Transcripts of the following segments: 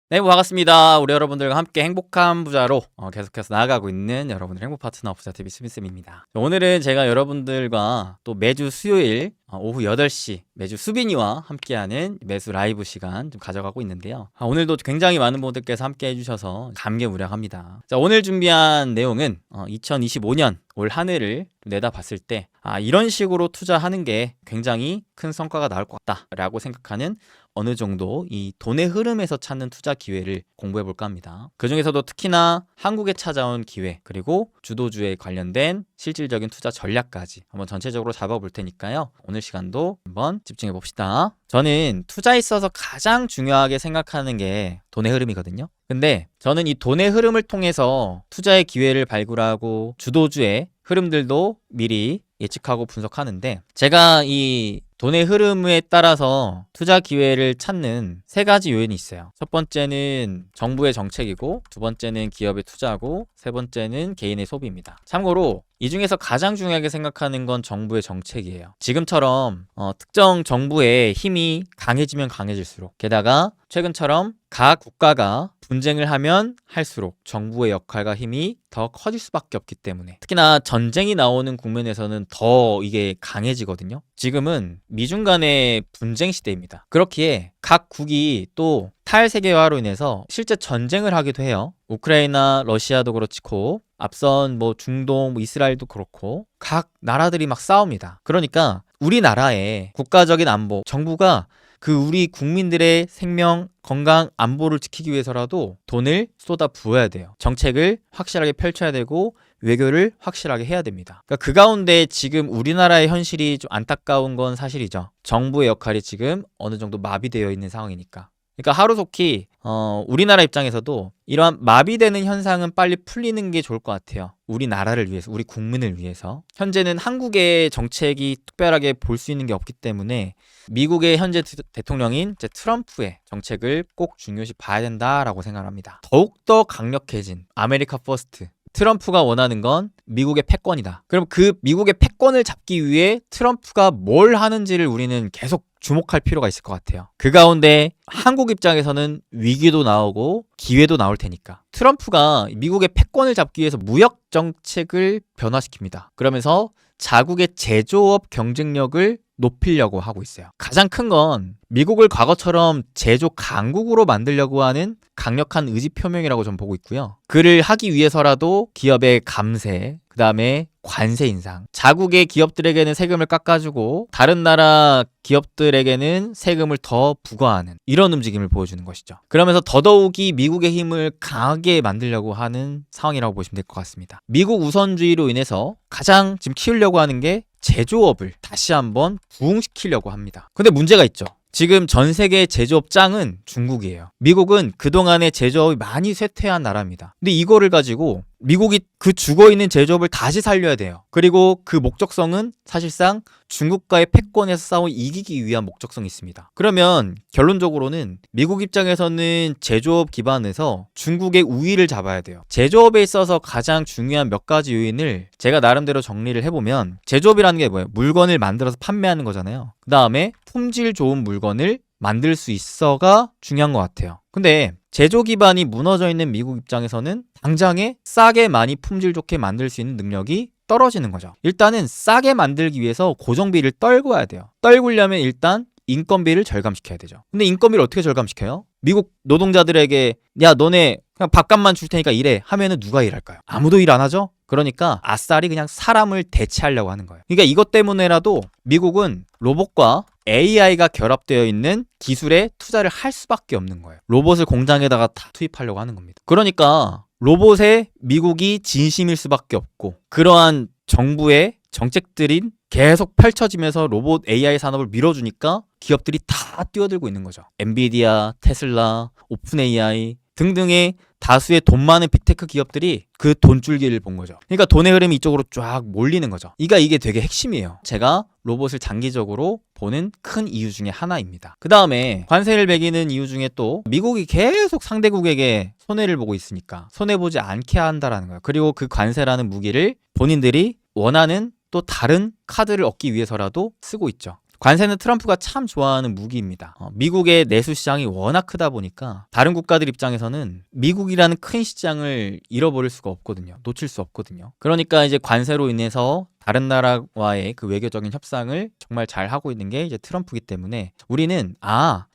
네, 반갑습니다. 우리 여러분들과 함께 행복한 부자로 계속해서 나아가고 있는 여러분들 행복 파트너 부자TV 스미스입니다. 오늘은 제가 여러분들과 또 매주 수요일 오후 8시 매주 수빈이와 함께하는 매수 라이브 시간 좀 가져가고 있는데요. 오늘도 굉장히 많은 분들께서 함께 해주셔서 감개무량합니다. 자, 오늘 준비한 내용은 2025년 올 한 해를 내다봤을 때 이런 식으로 투자하는 게 굉장히 큰 성과가 나올 것 같다라고 생각하는 어느 정도 이 돈의 흐름에서 찾는 투자 기회를 공부해 볼까 합니다. 그 중에서도 특히나 한국에 찾아온 기회, 그리고 주도주에 관련된 실질적인 투자 전략까지 한번 전체적으로 잡아볼 테니까요. 오늘 시간도 한번 집중해 봅시다. 저는 투자에 있어서 가장 중요하게 생각하는 게 돈의 흐름이거든요. 근데 저는 이 돈의 흐름을 통해서 투자의 기회를 발굴하고 주도주의 흐름들도 미리 예측하고 분석하는데, 제가 이 돈의 흐름에 따라서 투자 기회를 찾는 세 가지 요인이 있어요. 첫 번째는 정부의 정책이고, 두 번째는 기업의 투자고, 세 번째는 개인의 소비입니다. 참고로 이 중에서 가장 중요하게 생각하는 건 정부의 정책이에요. 지금처럼 특정 정부의 힘이 강해지면 강해질수록, 게다가 최근처럼 각 국가가 분쟁을 하면 할수록 정부의 역할과 힘이 더 커질 수밖에 없기 때문에, 특히나 전쟁이 나오는 국면에서는 더 이게 강해지거든요. 지금은 미중 간의 분쟁 시대입니다. 그렇기에 각 국이 또 탈세계화로 인해서 실제 전쟁을 하기도 해요. 우크라이나, 러시아도 그렇고, 앞선 중동, 이스라엘도 그렇고, 각 나라들이 막 싸웁니다. 그러니까 우리나라의 국가적인 안보, 정부가 우리 국민들의 생명, 건강, 안보를 지키기 위해서라도 돈을 쏟아 부어야 돼요. 정책을 확실하게 펼쳐야 되고, 외교를 확실하게 해야 됩니다. 그러니까 그 가운데 지금 우리나라의 현실이 좀 안타까운 건 사실이죠. 정부의 역할이 지금 어느 정도 마비되어 있는 상황이니까. 그러니까 하루속히 우리나라 입장에서도 이러한 마비되는 현상은 빨리 풀리는 게 좋을 것 같아요. 우리나라를 위해서, 우리 국민을 위해서. 현재는 한국의 정책이 특별하게 볼 수 있는 게 없기 때문에 미국의 현재 대통령인 트럼프의 정책을 꼭 중요시 봐야 된다라고 생각합니다. 더욱더 강력해진 아메리카 퍼스트. 트럼프가 원하는 건 미국의 패권이다. 그럼 그 미국의 패권을 잡기 위해 트럼프가 뭘 하는지를 우리는 계속 주목할 필요가 있을 것 같아요. 그 가운데 한국 입장에서는 위기도 나오고 기회도 나올 테니까. 트럼프가 미국의 패권을 잡기 위해서 무역 정책을 변화시킵니다. 그러면서 자국의 제조업 경쟁력을 높이려고 하고 있어요. 가장 큰 건 미국을 과거처럼 제조 강국으로 만들려고 하는 강력한 의지 표명이라고 저는 보고 있고요. 그를 하기 위해서라도 기업의 감세, 그 다음에 관세 인상, 자국의 기업들에게는 세금을 깎아주고 다른 나라 기업들에게는 세금을 더 부과하는 이런 움직임을 보여주는 것이죠. 그러면서 더더욱이 미국의 힘을 강하게 만들려고 하는 상황이라고 보시면 될 것 같습니다. 미국 우선주의로 인해서 가장 지금 키우려고 하는 게 제조업을 다시 한번 부흥시키려고 합니다. 근데 문제가 있죠. 지금 전 세계 제조업 짱은 중국이에요. 미국은 그동안의 제조업이 많이 쇠퇴한 나라입니다. 근데 이거를 가지고 미국이 그 죽어있는 제조업을 다시 살려야 돼요. 그리고 그 목적성은 사실상 중국과의 패권에서 싸워 이기기 위한 목적성이 있습니다. 그러면 결론적으로는 미국 입장에서는 제조업 기반에서 중국의 우위를 잡아야 돼요. 제조업에 있어서 가장 중요한 몇 가지 요인을 제가 나름대로 정리를 해보면, 제조업이라는 게 뭐예요? 물건을 만들어서 판매하는 거잖아요. 그 다음에 품질 좋은 물건을 만들 수 있어가 중요한 것 같아요. 근데 제조 기반이 무너져 있는 미국 입장에서는 당장에 싸게 많이 품질 좋게 만들 수 있는 능력이 떨어지는 거죠. 일단은 싸게 만들기 위해서 고정비를 떨궈야 돼요. 떨구려면 일단 인건비를 절감시켜야 되죠. 근데 인건비를 어떻게 절감시켜요? 미국 노동자들에게 야 너네 그냥 밥값만 줄 테니까 일해 하면은 누가 일할까요? 아무도 일 안 하죠? 그러니까 아싸리 그냥 사람을 대체하려고 하는 거예요. 그러니까 이것 때문에라도 미국은 로봇과 AI가 결합되어 있는 기술에 투자를 할 수밖에 없는 거예요. 로봇을 공장에다가 다 투입하려고 하는 겁니다. 그러니까 로봇에 미국이 진심일 수밖에 없고, 그러한 정부의 정책들이 계속 펼쳐지면서 로봇 AI 산업을 밀어주니까 기업들이 다 뛰어들고 있는 거죠. 엔비디아, 테슬라, 오픈 AI 등등의 다수의 돈 많은 빅테크 기업들이 그 돈줄기를 본 거죠. 그러니까 돈의 흐름이 이쪽으로 쫙 몰리는 거죠. 이게 되게 핵심이에요. 제가 로봇을 장기적으로 보는 큰 이유 중에 하나입니다. 그 다음에 관세를 매기는 이유 중에 또 미국이 계속 상대국에게 손해를 보고 있으니까 손해보지 않게 한다라는 거예요. 그리고 그 관세라는 무기를 본인들이 원하는 또 다른 카드를 얻기 위해서라도 쓰고 있죠. 관세는 트럼프가 참 좋아하는 무기입니다. 미국의 내수 시장이 워낙 크다 보니까 다른 국가들 입장에서는 미국이라는 큰 시장을 잃어버릴 수가 없거든요. 놓칠 수 없거든요. 그러니까 이제 관세로 인해서 다른 나라와의 그 외교적인 협상을 정말 잘 하고 있는 게 이제 트럼프이기 때문에 우리는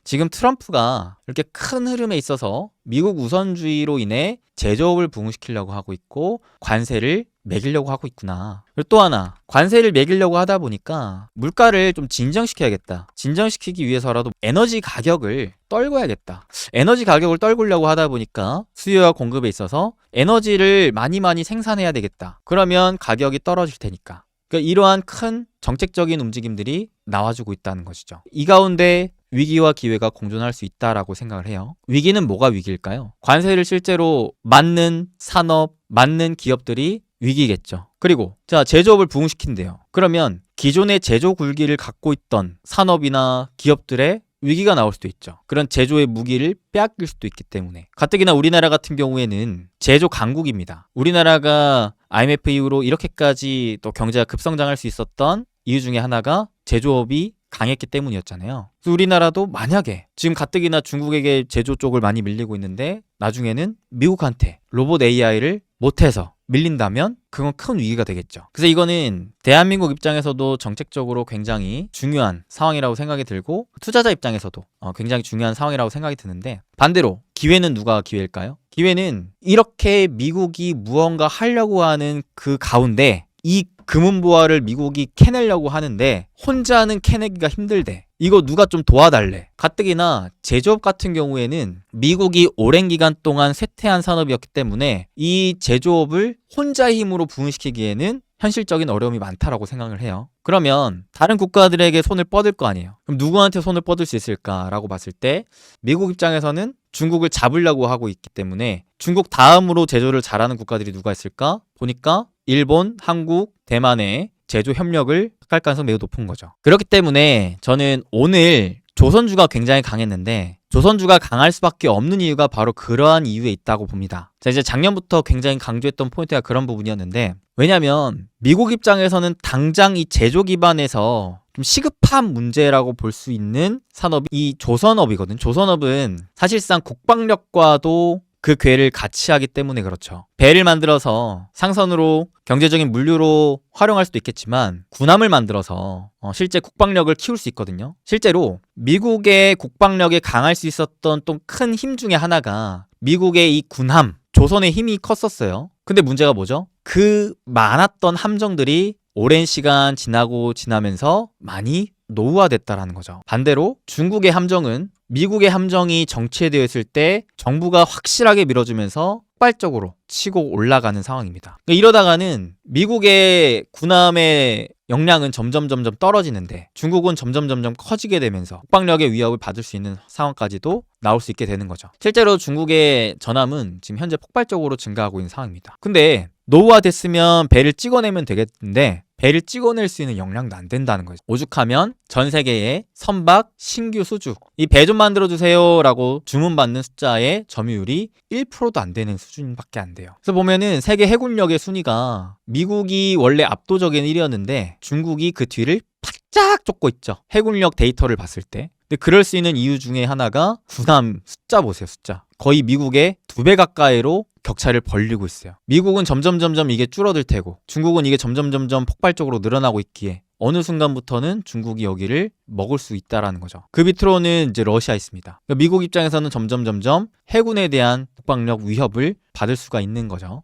지금 트럼프가 이렇게 큰 흐름에 있어서 미국 우선주의로 인해 제조업을 부흥시키려고 하고 있고 관세를 매기려고 하고 있구나. 그리고 또 하나, 관세를 매기려고 하다 보니까 물가를 좀 진정시켜야겠다. 진정시키기 위해서라도 에너지 가격을 떨궈야겠다. 에너지 가격을 떨구려고 하다 보니까 수요와 공급에 있어서 에너지를 많이 생산해야 되겠다. 그러면 가격이 떨어질 테니까. 그러니까 이러한 큰 정책적인 움직임들이 나와주고 있다는 것이죠. 이 가운데 위기와 기회가 공존할 수 있다라고 생각을 해요. 위기는 뭐가 위기일까요? 관세를 실제로 맞는 산업, 맞는 기업들이 위기겠죠. 그리고 제조업을 부흥시킨대요. 그러면 기존의 제조 굴기를 갖고 있던 산업이나 기업들의 위기가 나올 수도 있죠. 그런 제조의 무기를 빼앗길 수도 있기 때문에. 가뜩이나 우리나라 같은 경우에는 제조 강국입니다. 우리나라가 IMF 이후로 이렇게까지 또 경제가 급성장할 수 있었던 이유 중에 하나가 제조업이 강했기 때문이었잖아요. 그래서 우리나라도 만약에 지금 가뜩이나 중국에게 제조 쪽을 많이 밀리고 있는데 나중에는 미국한테 로봇 AI를 못해서 밀린다면 그건 큰 위기가 되겠죠. 그래서 이거는 대한민국 입장에서도 정책적으로 굉장히 중요한 상황이라고 생각이 들고 투자자 입장에서도 굉장히 중요한 상황이라고 생각이 드는데 반대로 기회는 누가 기회일까요? 기회는 이렇게 미국이 무언가 하려고 하는 그 가운데 이 금은보화를 미국이 캐내려고 하는데 혼자는 캐내기가 힘들대. 이거 누가 좀 도와달래. 가뜩이나 제조업 같은 경우에는 미국이 오랜 기간 동안 쇠퇴한 산업이었기 때문에 이 제조업을 혼자의 힘으로 부흥시키기에는 현실적인 어려움이 많다라고 생각을 해요. 그러면 다른 국가들에게 손을 뻗을 거 아니에요. 그럼 누구한테 손을 뻗을 수 있을까라고 봤을 때 미국 입장에서는 중국을 잡으려고 하고 있기 때문에 중국 다음으로 제조를 잘하는 국가들이 누가 있을까? 보니까 일본, 한국, 대만의 제조 협력을 할 가능성이 매우 높은 거죠. 그렇기 때문에 저는 오늘 조선주가 굉장히 강했는데 조선주가 강할 수밖에 없는 이유가 바로 그러한 이유에 있다고 봅니다. 이제 작년부터 굉장히 강조했던 포인트가 그런 부분이었는데 왜냐면 미국 입장에서는 당장 이 제조 기반에서 좀 시급한 문제라고 볼 수 있는 산업이 이 조선업이거든. 조선업은 사실상 국방력과도 그 궤를 같이 하기 때문에 그렇죠. 배를 만들어서 상선으로 경제적인 물류로 활용할 수도 있겠지만 군함을 만들어서 실제 국방력을 키울 수 있거든요. 실제로 미국의 국방력에 강할 수 있었던 또 큰 힘 중에 하나가 미국의 이 군함, 조선의 힘이 컸었어요. 근데 문제가 뭐죠? 그 많았던 함정들이 오랜 시간 지나면서 많이 노후화됐다라는 거죠. 반대로 중국의 함정은 미국의 함정이 정체되었을 때 정부가 확실하게 밀어주면서 폭발적으로 치고 올라가는 상황입니다. 이러다가는 미국의 군함의 역량은 점점 떨어지는데 중국은 점점 커지게 되면서 국방력의 위협을 받을 수 있는 상황까지도 나올 수 있게 되는 거죠. 실제로 중국의 전함은 지금 현재 폭발적으로 증가하고 있는 상황입니다. 근데 노후화됐으면 배를 찍어내면 되겠는데 배를 찍어낼 수 있는 역량도 안 된다는 거죠. 오죽하면 전 세계의 선박, 신규 수주 이 배 좀 만들어주세요 라고 주문받는 숫자의 점유율이 1%도 안 되는 수준밖에 안 돼요. 그래서 보면은 세계 해군력의 순위가 미국이 원래 압도적인 1위였는데 중국이 그 뒤를 바짝 쫓고 있죠. 해군력 데이터를 봤을 때. 근데 그럴 수 있는 이유 중에 하나가 군함 숫자 보세요. 숫자 거의 미국의 2배 가까이로 격차를 벌리고 있어요. 미국은 점점 이게 줄어들 테고 중국은 이게 점점 폭발적으로 늘어나고 있기에 어느 순간부터는 중국이 여기를 먹을 수 있다라는 거죠. 그 밑으로는 이제 러시아 있습니다. 그러니까 미국 입장에서는 점점 해군에 대한 국방력 위협을 받을 수가 있는 거죠.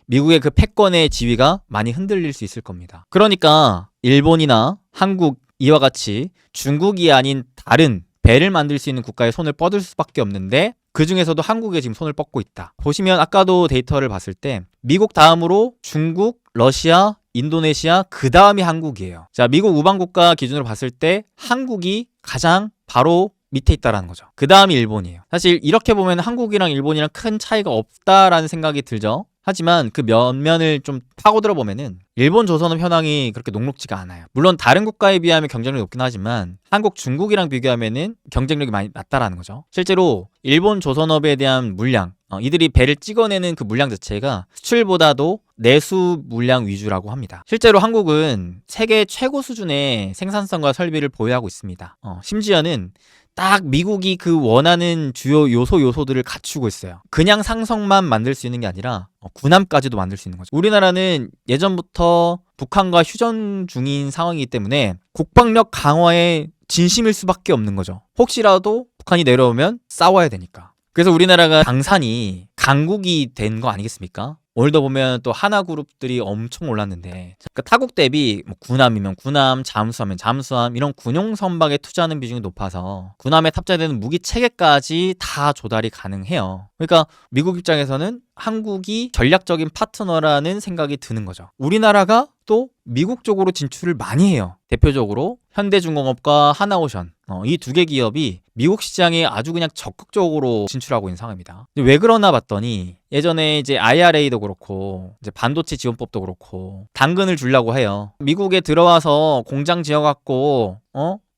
미국의 그 패권의 지위가 많이 흔들릴 수 있을 겁니다. 그러니까 일본이나 한국 이와 같이 중국이 아닌 다른 배를 만들 수 있는 국가에 손을 뻗을 수밖에 없는데 그 중에서도 한국에 지금 손을 뻗고 있다. 보시면 아까도 데이터를 봤을 때 미국 다음으로 중국, 러시아, 인도네시아 그 다음이 한국이에요. 자, 미국 우방국가 기준으로 봤을 때 한국이 가장 바로 밑에 있다라는 거죠. 그 다음이 일본이에요. 사실 이렇게 보면 한국이랑 일본이랑 큰 차이가 없다라는 생각이 들죠. 하지만 그 면면을 좀 파고들어 보면은 일본 조선업 현황이 그렇게 녹록지가 않아요. 물론 다른 국가에 비하면 경쟁력이 높긴 하지만 한국, 중국이랑 비교하면은 경쟁력이 많이 낮다라는 거죠. 실제로 일본 조선업에 대한 물량, 이들이 배를 찍어내는 그 물량 자체가 수출보다도 내수 물량 위주라고 합니다. 실제로 한국은 세계 최고 수준의 생산성과 설비를 보유하고 있습니다. 심지어는 딱 미국이 그 원하는 주요 요소들을 갖추고 있어요. 그냥 상성만 만들 수 있는 게 아니라 군함까지도 만들 수 있는 거죠. 우리나라는 예전부터 북한과 휴전 중인 상황이기 때문에 국방력 강화에 진심일 수밖에 없는 거죠. 혹시라도 북한이 내려오면 싸워야 되니까. 그래서 우리나라가 당산이 강국이 된 거 아니겠습니까? 오늘도 보면 또 하나그룹들이 엄청 올랐는데, 그러니까 타국 대비 뭐 군함이면 군함, 잠수함이면 잠수함, 이런 군용 선박에 투자하는 비중이 높아서 군함에 탑재되는 무기 체계까지 다 조달이 가능해요. 그러니까 미국 입장에서는 한국이 전략적인 파트너라는 생각이 드는 거죠. 우리나라가 또 미국 쪽으로 진출을 많이 해요. 대표적으로 현대중공업과 하나오션, 이 두 개 기업이 미국 시장에 아주 그냥 적극적으로 진출하고 있는 상황입니다. 왜 그러나 봤더니 예전에 이제 IRA도 그렇고 이제 반도체 지원법도 그렇고 당근을 주려고 해요. 미국에 들어와서 공장 지어갖고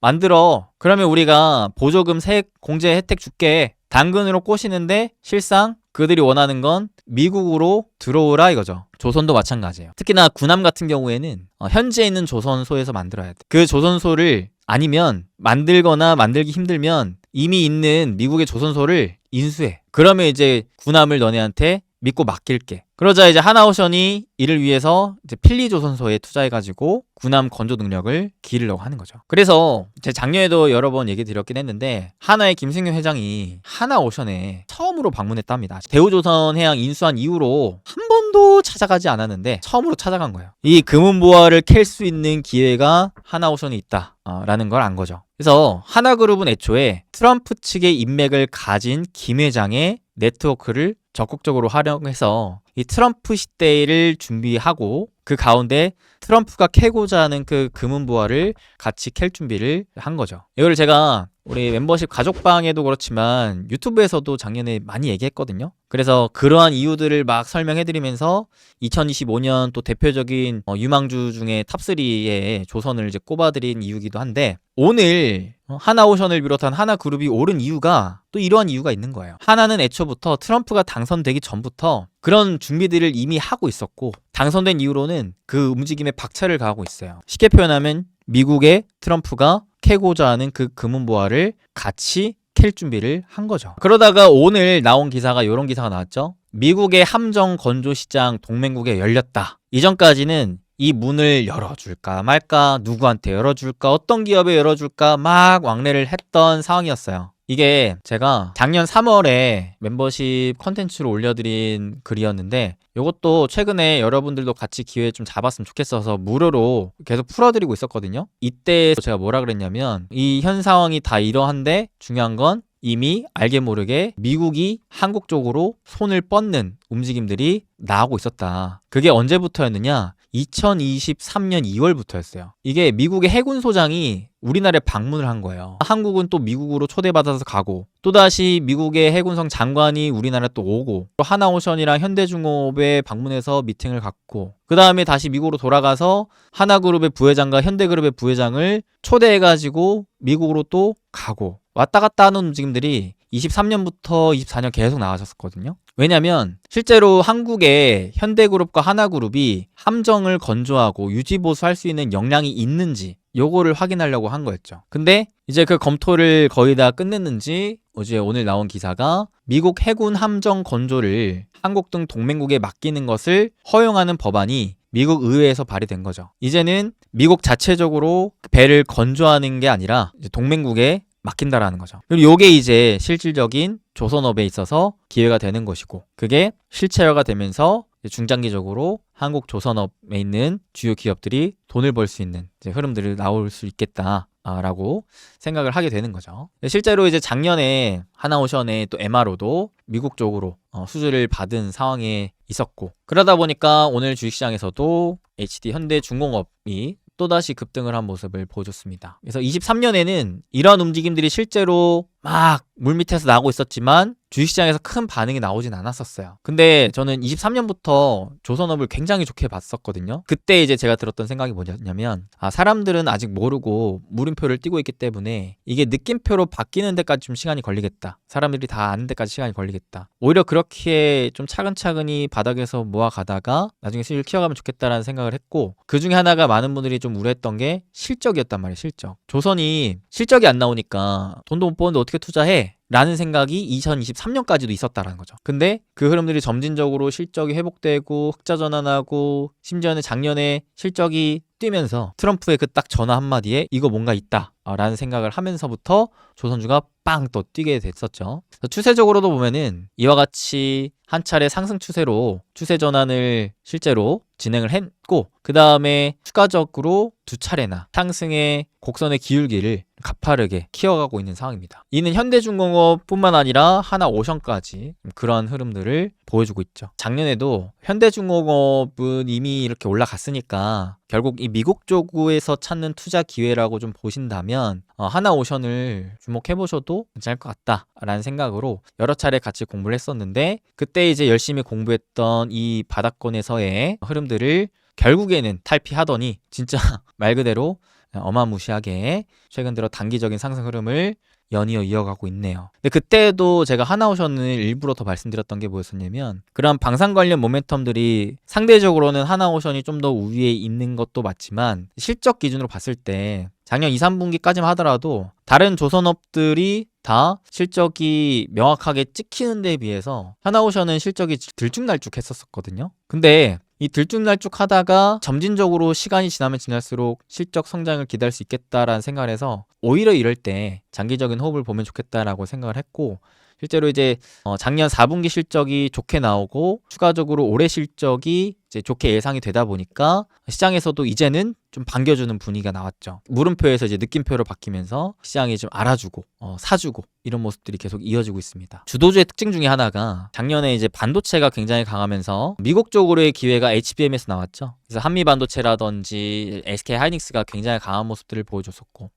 만들어. 그러면 우리가 보조금 공제 혜택 줄게. 당근으로 꼬시는데 실상 그들이 원하는 건 미국으로 들어오라 이거죠. 조선도 마찬가지예요. 특히나 군함 같은 경우에는 현재 있는 조선소에서 만들어야 돼. 그 조선소를 아니면 만들거나 만들기 힘들면 이미 있는 미국의 조선소를 인수해. 그러면 이제 군함을 너네한테 믿고 맡길게. 그러자 이제 하나오션이 이를 위해서 이제 필리조선소에 투자해가지고 군함 건조 능력을 기르려고 하는 거죠. 그래서 제 작년에도 여러 번 얘기 드렸긴 했는데 하나의 김승윤 회장이 하나오션에 처음으로 방문했답니다. 대우조선해양 인수한 이후로 한 번도 찾아가지 않았는데 처음으로 찾아간 거예요. 이 금은보화를 캘 수 있는 기회가 하나오션이 있다 라는 걸 안 거죠. 그래서 하나그룹은 애초에 트럼프 측의 인맥을 가진 김 회장의 네트워크를 적극적으로 활용해서 이 트럼프 시대를 준비하고 그 가운데 트럼프가 캐고자 하는 그 금은보화를 같이 캘 준비를 한 거죠. 이거를 제가 우리 멤버십 가족방에도 그렇지만 유튜브에서도 작년에 많이 얘기했거든요. 그래서 그러한 이유들을 막 설명해드리면서 2025년 또 대표적인 유망주 중에 탑3에 조선을 이제 꼽아드린 이유기도 한데 오늘 하나오션을 비롯한 하나그룹이 오른 이유가 또 이러한 이유가 있는 거예요. 하나는 애초부터 트럼프가 당선되기 전부터 그런 준비들을 이미 하고 있었고 당선된 이후로는 그 움직임에 박차를 가하고 있어요. 쉽게 표현하면 미국의 트럼프가 캐고자 하는 그 금은보화를 같이 캘 준비를 한 거죠. 그러다가 오늘 나온 기사가 이런 기사가 나왔죠. 미국의 함정 건조 시장 동맹국에 열렸다. 이전까지는 이 문을 열어줄까 말까, 누구한테 열어줄까, 어떤 기업에 열어줄까 막 왕래를 했던 상황이었어요. 이게 제가 작년 3월에 멤버십 컨텐츠로 올려드린 글이었는데 이것도 최근에 여러분들도 같이 기회 좀 잡았으면 좋겠어서 무료로 계속 풀어드리고 있었거든요. 이때 제가 뭐라 그랬냐면 이 현 상황이 다 이러한데 중요한 건 이미 알게 모르게 미국이 한국 쪽으로 손을 뻗는 움직임들이 나오고 있었다. 그게 언제부터였느냐? 2023년 2월부터였어요. 이게 미국의 해군 소장이 우리나라에 방문을 한 거예요. 한국은 또 미국으로 초대받아서 가고 또다시 미국의 해군성 장관이 우리나라 또 오고 또 하나오션이랑 현대중공업에 방문해서 미팅을 갖고 그 다음에 다시 미국으로 돌아가서 하나그룹의 부회장과 현대그룹의 부회장을 초대해가지고 미국으로 또 가고 왔다 갔다 하는 움직임들이 23년부터 24년 계속 나와졌었거든요. 왜냐면 실제로 한국의 현대그룹과 하나그룹이 함정을 건조하고 유지보수할 수 있는 역량이 있는지 요거를 확인하려고 한 거였죠. 근데 이제 그 검토를 거의 다 끝냈는지 어제 오늘 나온 기사가 미국 해군 함정 건조를 한국 등 동맹국에 맡기는 것을 허용하는 법안이 미국 의회에서 발의된 거죠. 이제는 미국 자체적으로 배를 건조하는 게 아니라 이제 동맹국에 맡긴다라는 거죠. 그리고 요게 이제 실질적인 조선업에 있어서 기회가 되는 것이고 그게 실체화가 되면서 중장기적으로 한국 조선업에 있는 주요 기업들이 돈을 벌 수 있는 이제 흐름들이 나올 수 있겠다라고 생각을 하게 되는 거죠. 실제로 이제 작년에 하나오션의 또 MRO도 미국 쪽으로 수주를 받은 상황에 있었고 그러다 보니까 오늘 주식시장에서도 HD 현대중공업이 또다시 급등을 한 모습을 보여줬습니다. 그래서 23년에는 이러한 움직임들이 실제로 막 물밑에서 나오고 있었지만 주식시장에서 큰 반응이 나오진 않았었어요. 근데 저는 23년부터 조선업을 굉장히 좋게 봤었거든요. 그때 이제 제가 들었던 생각이 뭐냐면 사람들은 아직 모르고 물음표를 띄고 있기 때문에 이게 느낌표로 바뀌는 데까지 좀 시간이 걸리겠다. 사람들이 다 아는 데까지 시간이 걸리겠다. 오히려 그렇게 좀 차근차근히 바닥에서 모아가다가 나중에 수익을 키워가면 좋겠다라는 생각을 했고, 그 중에 하나가 많은 분들이 좀 우려했던 게 실적이었단 말이에요. 실적. 조선이 실적이 안 나오니까 돈도 못 버는데 어떻게 투자해? 라는 생각이 2023년까지도 있었다라는 거죠. 근데 그 흐름들이 점진적으로 실적이 회복되고 흑자 전환하고, 심지어는 작년에 실적이 뛰면서 트럼프의 그 딱 전화 한마디에 이거 뭔가 있다 라는 생각을 하면서부터 조선주가 빵 또 뛰게 됐었죠. 추세적으로도 보면은 이와 같이 한 차례 상승 추세로 추세 전환을 실제로 진행을 했고, 그 다음에 추가적으로 두 차례나 상승의 곡선의 기울기를 가파르게 키워가고 있는 상황입니다. 이는 현대중공업뿐만 아니라 하나오션까지 그런 흐름들을 보여주고 있죠. 작년에도 현대중공업은 이미 이렇게 올라갔으니까 결국 이 미국 쪽에서 찾는 투자 기회라고 좀 보신다면 하나오션을 주목해보셔도 괜찮을 것 같다라는 생각으로 여러 차례 같이 공부를 했었는데, 그때 이제 열심히 공부했던 이 바닥권에서의 흐름들을 결국에는 탈피하더니 진짜 말 그대로 어마무시하게 최근 들어 단기적인 상승 흐름을 연이어 이어가고 있네요. 근데 그때도 제가 하나오션을 일부러 더 말씀드렸던 게 뭐였었냐면, 그런 방산 관련 모멘텀들이 상대적으로는 하나오션이 좀 더 우위에 있는 것도 맞지만 실적 기준으로 봤을 때 작년 2, 3분기까지만 하더라도 다른 조선업들이 다 실적이 명확하게 찍히는 데에 비해서 하나오션은 실적이 들쭉날쭉 했었거든요. 근데 이 들쭉날쭉 하다가 점진적으로 시간이 지나면 지날수록 실적 성장을 기대할 수 있겠다라는 생각을 해서 오히려 이럴 때 장기적인 호흡을 보면 좋겠다라고 생각을 했고, 실제로 이제 작년 4분기 실적이 좋게 나오고 추가적으로 올해 실적이 이제 좋게 예상이 되다 보니까 시장에서도 이제는 좀 반겨주는 분위기가 나왔죠. 물음표에서 이제 느낌표로 바뀌면서 시장이 좀 알아주고 사주고 이런 모습들이 계속 이어지고 있습니다. 주도주의 특징 중에 하나가 작년에 이제 반도체가 굉장히 강하면서 미국 쪽으로의 기회가 HBM에서 나왔죠. 그래서 한미반도체라든지 SK 하이닉스가 굉장히 강한 모습들을 보여줬었고,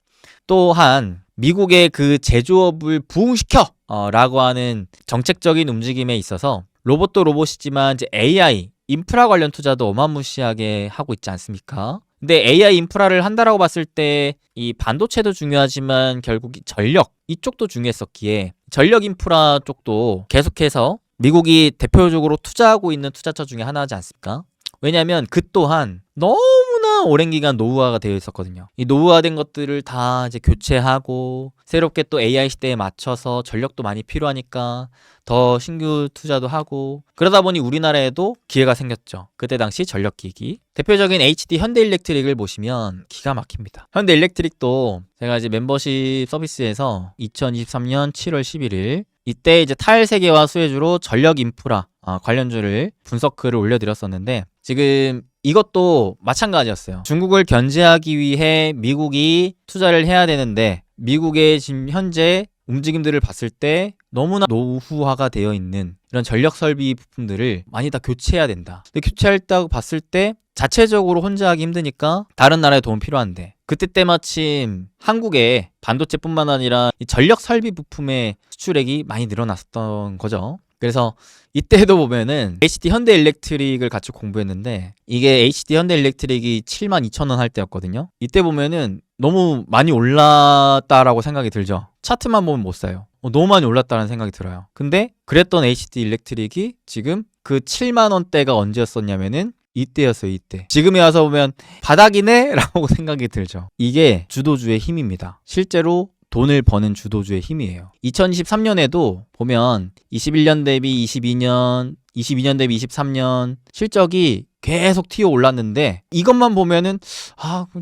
또한 미국의 그 제조업을 부흥시켜 라고 하는 정책적인 움직임에 있어서 로봇도 로봇이지만 이제 AI 인프라 관련 투자도 어마무시하게 하고 있지 않습니까? 근데 AI 인프라를 한다라고 봤을 때 이 반도체도 중요하지만 결국 전력 이쪽도 중요했었기에 전력 인프라 쪽도 계속해서 미국이 대표적으로 투자하고 있는 투자처 중에 하나지 않습니까? 왜냐하면 그 또한 너무나 오랜 기간 노후화가 되어 있었거든요. 이 노후화된 것들을 다 이제 교체하고 새롭게 또 AI 시대에 맞춰서 전력도 많이 필요하니까 더 신규 투자도 하고, 그러다 보니 우리나라에도 기회가 생겼죠. 그때 당시 전력기기 대표적인 HD 현대일렉트릭을 보시면 기가 막힙니다. 현대일렉트릭도 제가 이제 멤버십 서비스에서 2023년 7월 11일 이때 이제 탈세계화 수혜주로 전력 인프라 관련주를 분석글을 올려드렸었는데, 지금 이것도 마찬가지였어요. 중국을 견제하기 위해 미국이 투자를 해야 되는데 미국의 지금 현재 움직임들을 봤을 때 너무나 노후화가 되어 있는 이런 전력 설비 부품들을 많이 다 교체해야 된다. 근데 교체했다고 봤을 때 자체적으로 혼자 하기 힘드니까 다른 나라의 도움 필요한데, 그때 때마침 한국의 반도체뿐만 아니라 이 전력 설비 부품의 수출액이 많이 늘어났었던 거죠. 그래서 이때도 보면은 HD 현대일렉트릭을 같이 공부했는데, 이게 HD 현대일렉트릭이 72,000원 할 때였거든요. 이때 보면은 너무 많이 올랐다라고 생각이 들죠. 차트만 보면 못 사요. 너무 많이 올랐다는 생각이 들어요. 근데 그랬던 HD 일렉트릭이 지금 그 7만원대가 언제였었냐면은 이때였어요. 이때. 지금에 와서 보면 바닥이네? 라고 생각이 들죠. 이게 주도주의 힘입니다. 실제로 돈을 버는 주도주의 힘이에요. 2023년에도 보면 21년 대비 22년, 22년 대비 23년 실적이 계속 튀어 올랐는데, 이것만 보면은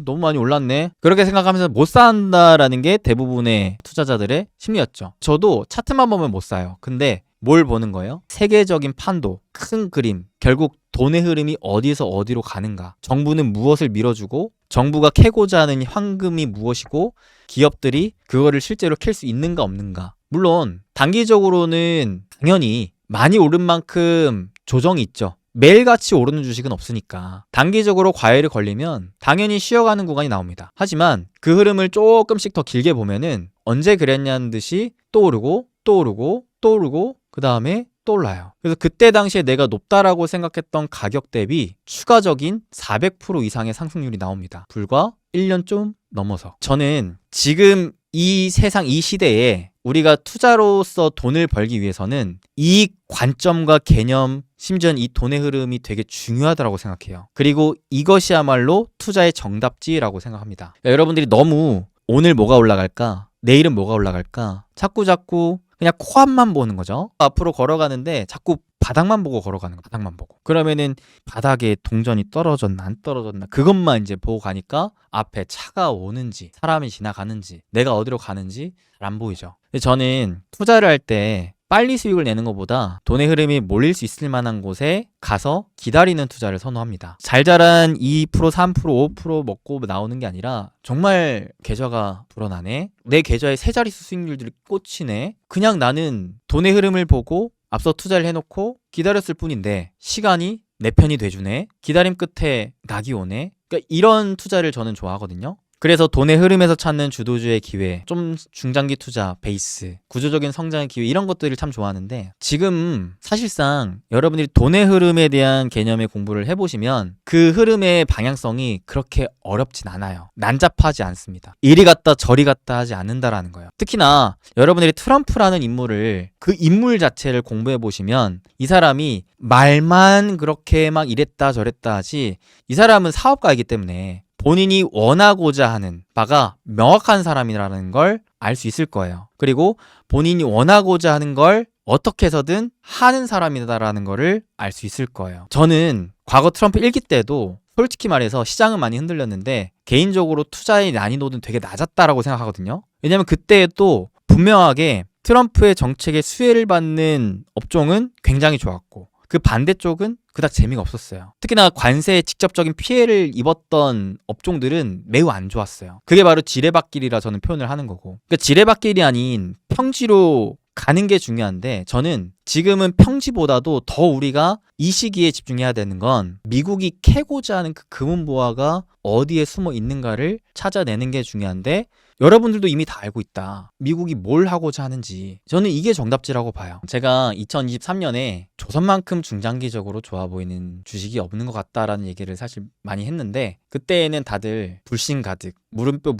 너무 많이 올랐네 그렇게 생각하면서 못 산다라는 게 대부분의 투자자들의 심리였죠. 저도 차트만 보면 못 사요. 근데 뭘 보는 거예요? 세계적인 판도, 큰 그림, 결국 돈의 흐름이 어디서 어디로 가는가, 정부는 무엇을 밀어주고 정부가 캐고자 하는 황금이 무엇이고 기업들이 그거를 실제로 캘 수 있는가 없는가. 물론 단기적으로는 당연히 많이 오른 만큼 조정이 있죠. 매일같이 오르는 주식은 없으니까 단기적으로 과열이 걸리면 당연히 쉬어가는 구간이 나옵니다. 하지만 그 흐름을 조금씩 더 길게 보면은 언제 그랬냐는 듯이 또 오르고 또 오르고 또 오르고 그 다음에 또 올라요. 그래서 그때 당시에 내가 높다라고 생각했던 가격 대비 추가적인 400% 이상의 상승률이 나옵니다. 불과 1년 좀 넘어서. 저는 지금 이 세상, 이 시대에 우리가 투자로서 돈을 벌기 위해서는 이 관점과 개념, 심지어는 이 돈의 흐름이 되게 중요하다고 생각해요. 그리고 이것이야말로 투자의 정답지라고 생각합니다. 그러니까 여러분들이 너무 오늘 뭐가 올라갈까? 내일은 뭐가 올라갈까? 자꾸 그냥 코앞만 보는 거죠. 앞으로 걸어가는데 자꾸 바닥만 보고 걸어가는 거, 바닥만 보고. 그러면은 바닥에 동전이 떨어졌나 안 떨어졌나 그것만 이제 보고 가니까 앞에 차가 오는지 사람이 지나가는지 내가 어디로 가는지 잘 안 보이죠. 근데 저는 투자를 할 때 빨리 수익을 내는 것보다 돈의 흐름이 몰릴 수 있을 만한 곳에 가서 기다리는 투자를 선호합니다. 잘 자란 2%, 3%, 5% 먹고 나오는 게 아니라 정말 계좌가 불어나네. 내 계좌에 세 자릿수 수익률들이 꽂히네. 그냥 나는 돈의 흐름을 보고 앞서 투자를 해놓고 기다렸을 뿐인데 시간이 내 편이 돼주네. 기다림 끝에 낙이 오네. 그러니까 이런 투자를 저는 좋아하거든요. 그래서 돈의 흐름에서 찾는 주도주의 기회, 좀 중장기 투자, 베이스, 구조적인 성장의 기회 이런 것들을 참 좋아하는데 지금 사실상 여러분들이 돈의 흐름에 대한 개념의 공부를 해보시면 그 흐름의 방향성이 그렇게 어렵진 않아요. 난잡하지 않습니다. 이리 갔다 저리 갔다 하지 않는다라는 거예요. 특히나 여러분들이 트럼프라는 인물을 그 인물 자체를 공부해보시면 이 사람이 말만 그렇게 막 이랬다 저랬다 하지 이 사람은 사업가이기 때문에 본인이 원하고자 하는 바가 명확한 사람이라는 걸 알 수 있을 거예요. 그리고 본인이 원하고자 하는 걸 어떻게 해서든 하는 사람이다라는 거를 알 수 있을 거예요. 저는 과거 트럼프 1기 때도 솔직히 말해서 시장은 많이 흔들렸는데 개인적으로 투자의 난이도는 되게 낮았다라고 생각하거든요. 왜냐면 그때도 분명하게 트럼프의 정책에 수혜를 받는 업종은 굉장히 좋았고 그 반대쪽은 그닥 재미가 없었어요. 특히나 관세에 직접적인 피해를 입었던 업종들은 매우 안 좋았어요. 그게 바로 지뢰밭길이라 저는 표현을 하는 거고. 그러니까 지뢰밭길이 아닌 평지로 가는 게 중요한데 저는 지금은 평지보다도 더 우리가 이 시기에 집중해야 되는 건 미국이 캐고자 하는 그 금은보화가 어디에 숨어 있는가를 찾아내는 게 중요한데 여러분들도 이미 다 알고 있다. 미국이 뭘 하고자 하는지. 저는 이게 정답지라고 봐요. 제가 2023년에 조선만큼 중장기적으로 좋아 보이는 주식이 없는 것 같다라는 얘기를 사실 많이 했는데 그때는 다들 불신 가득 물음표.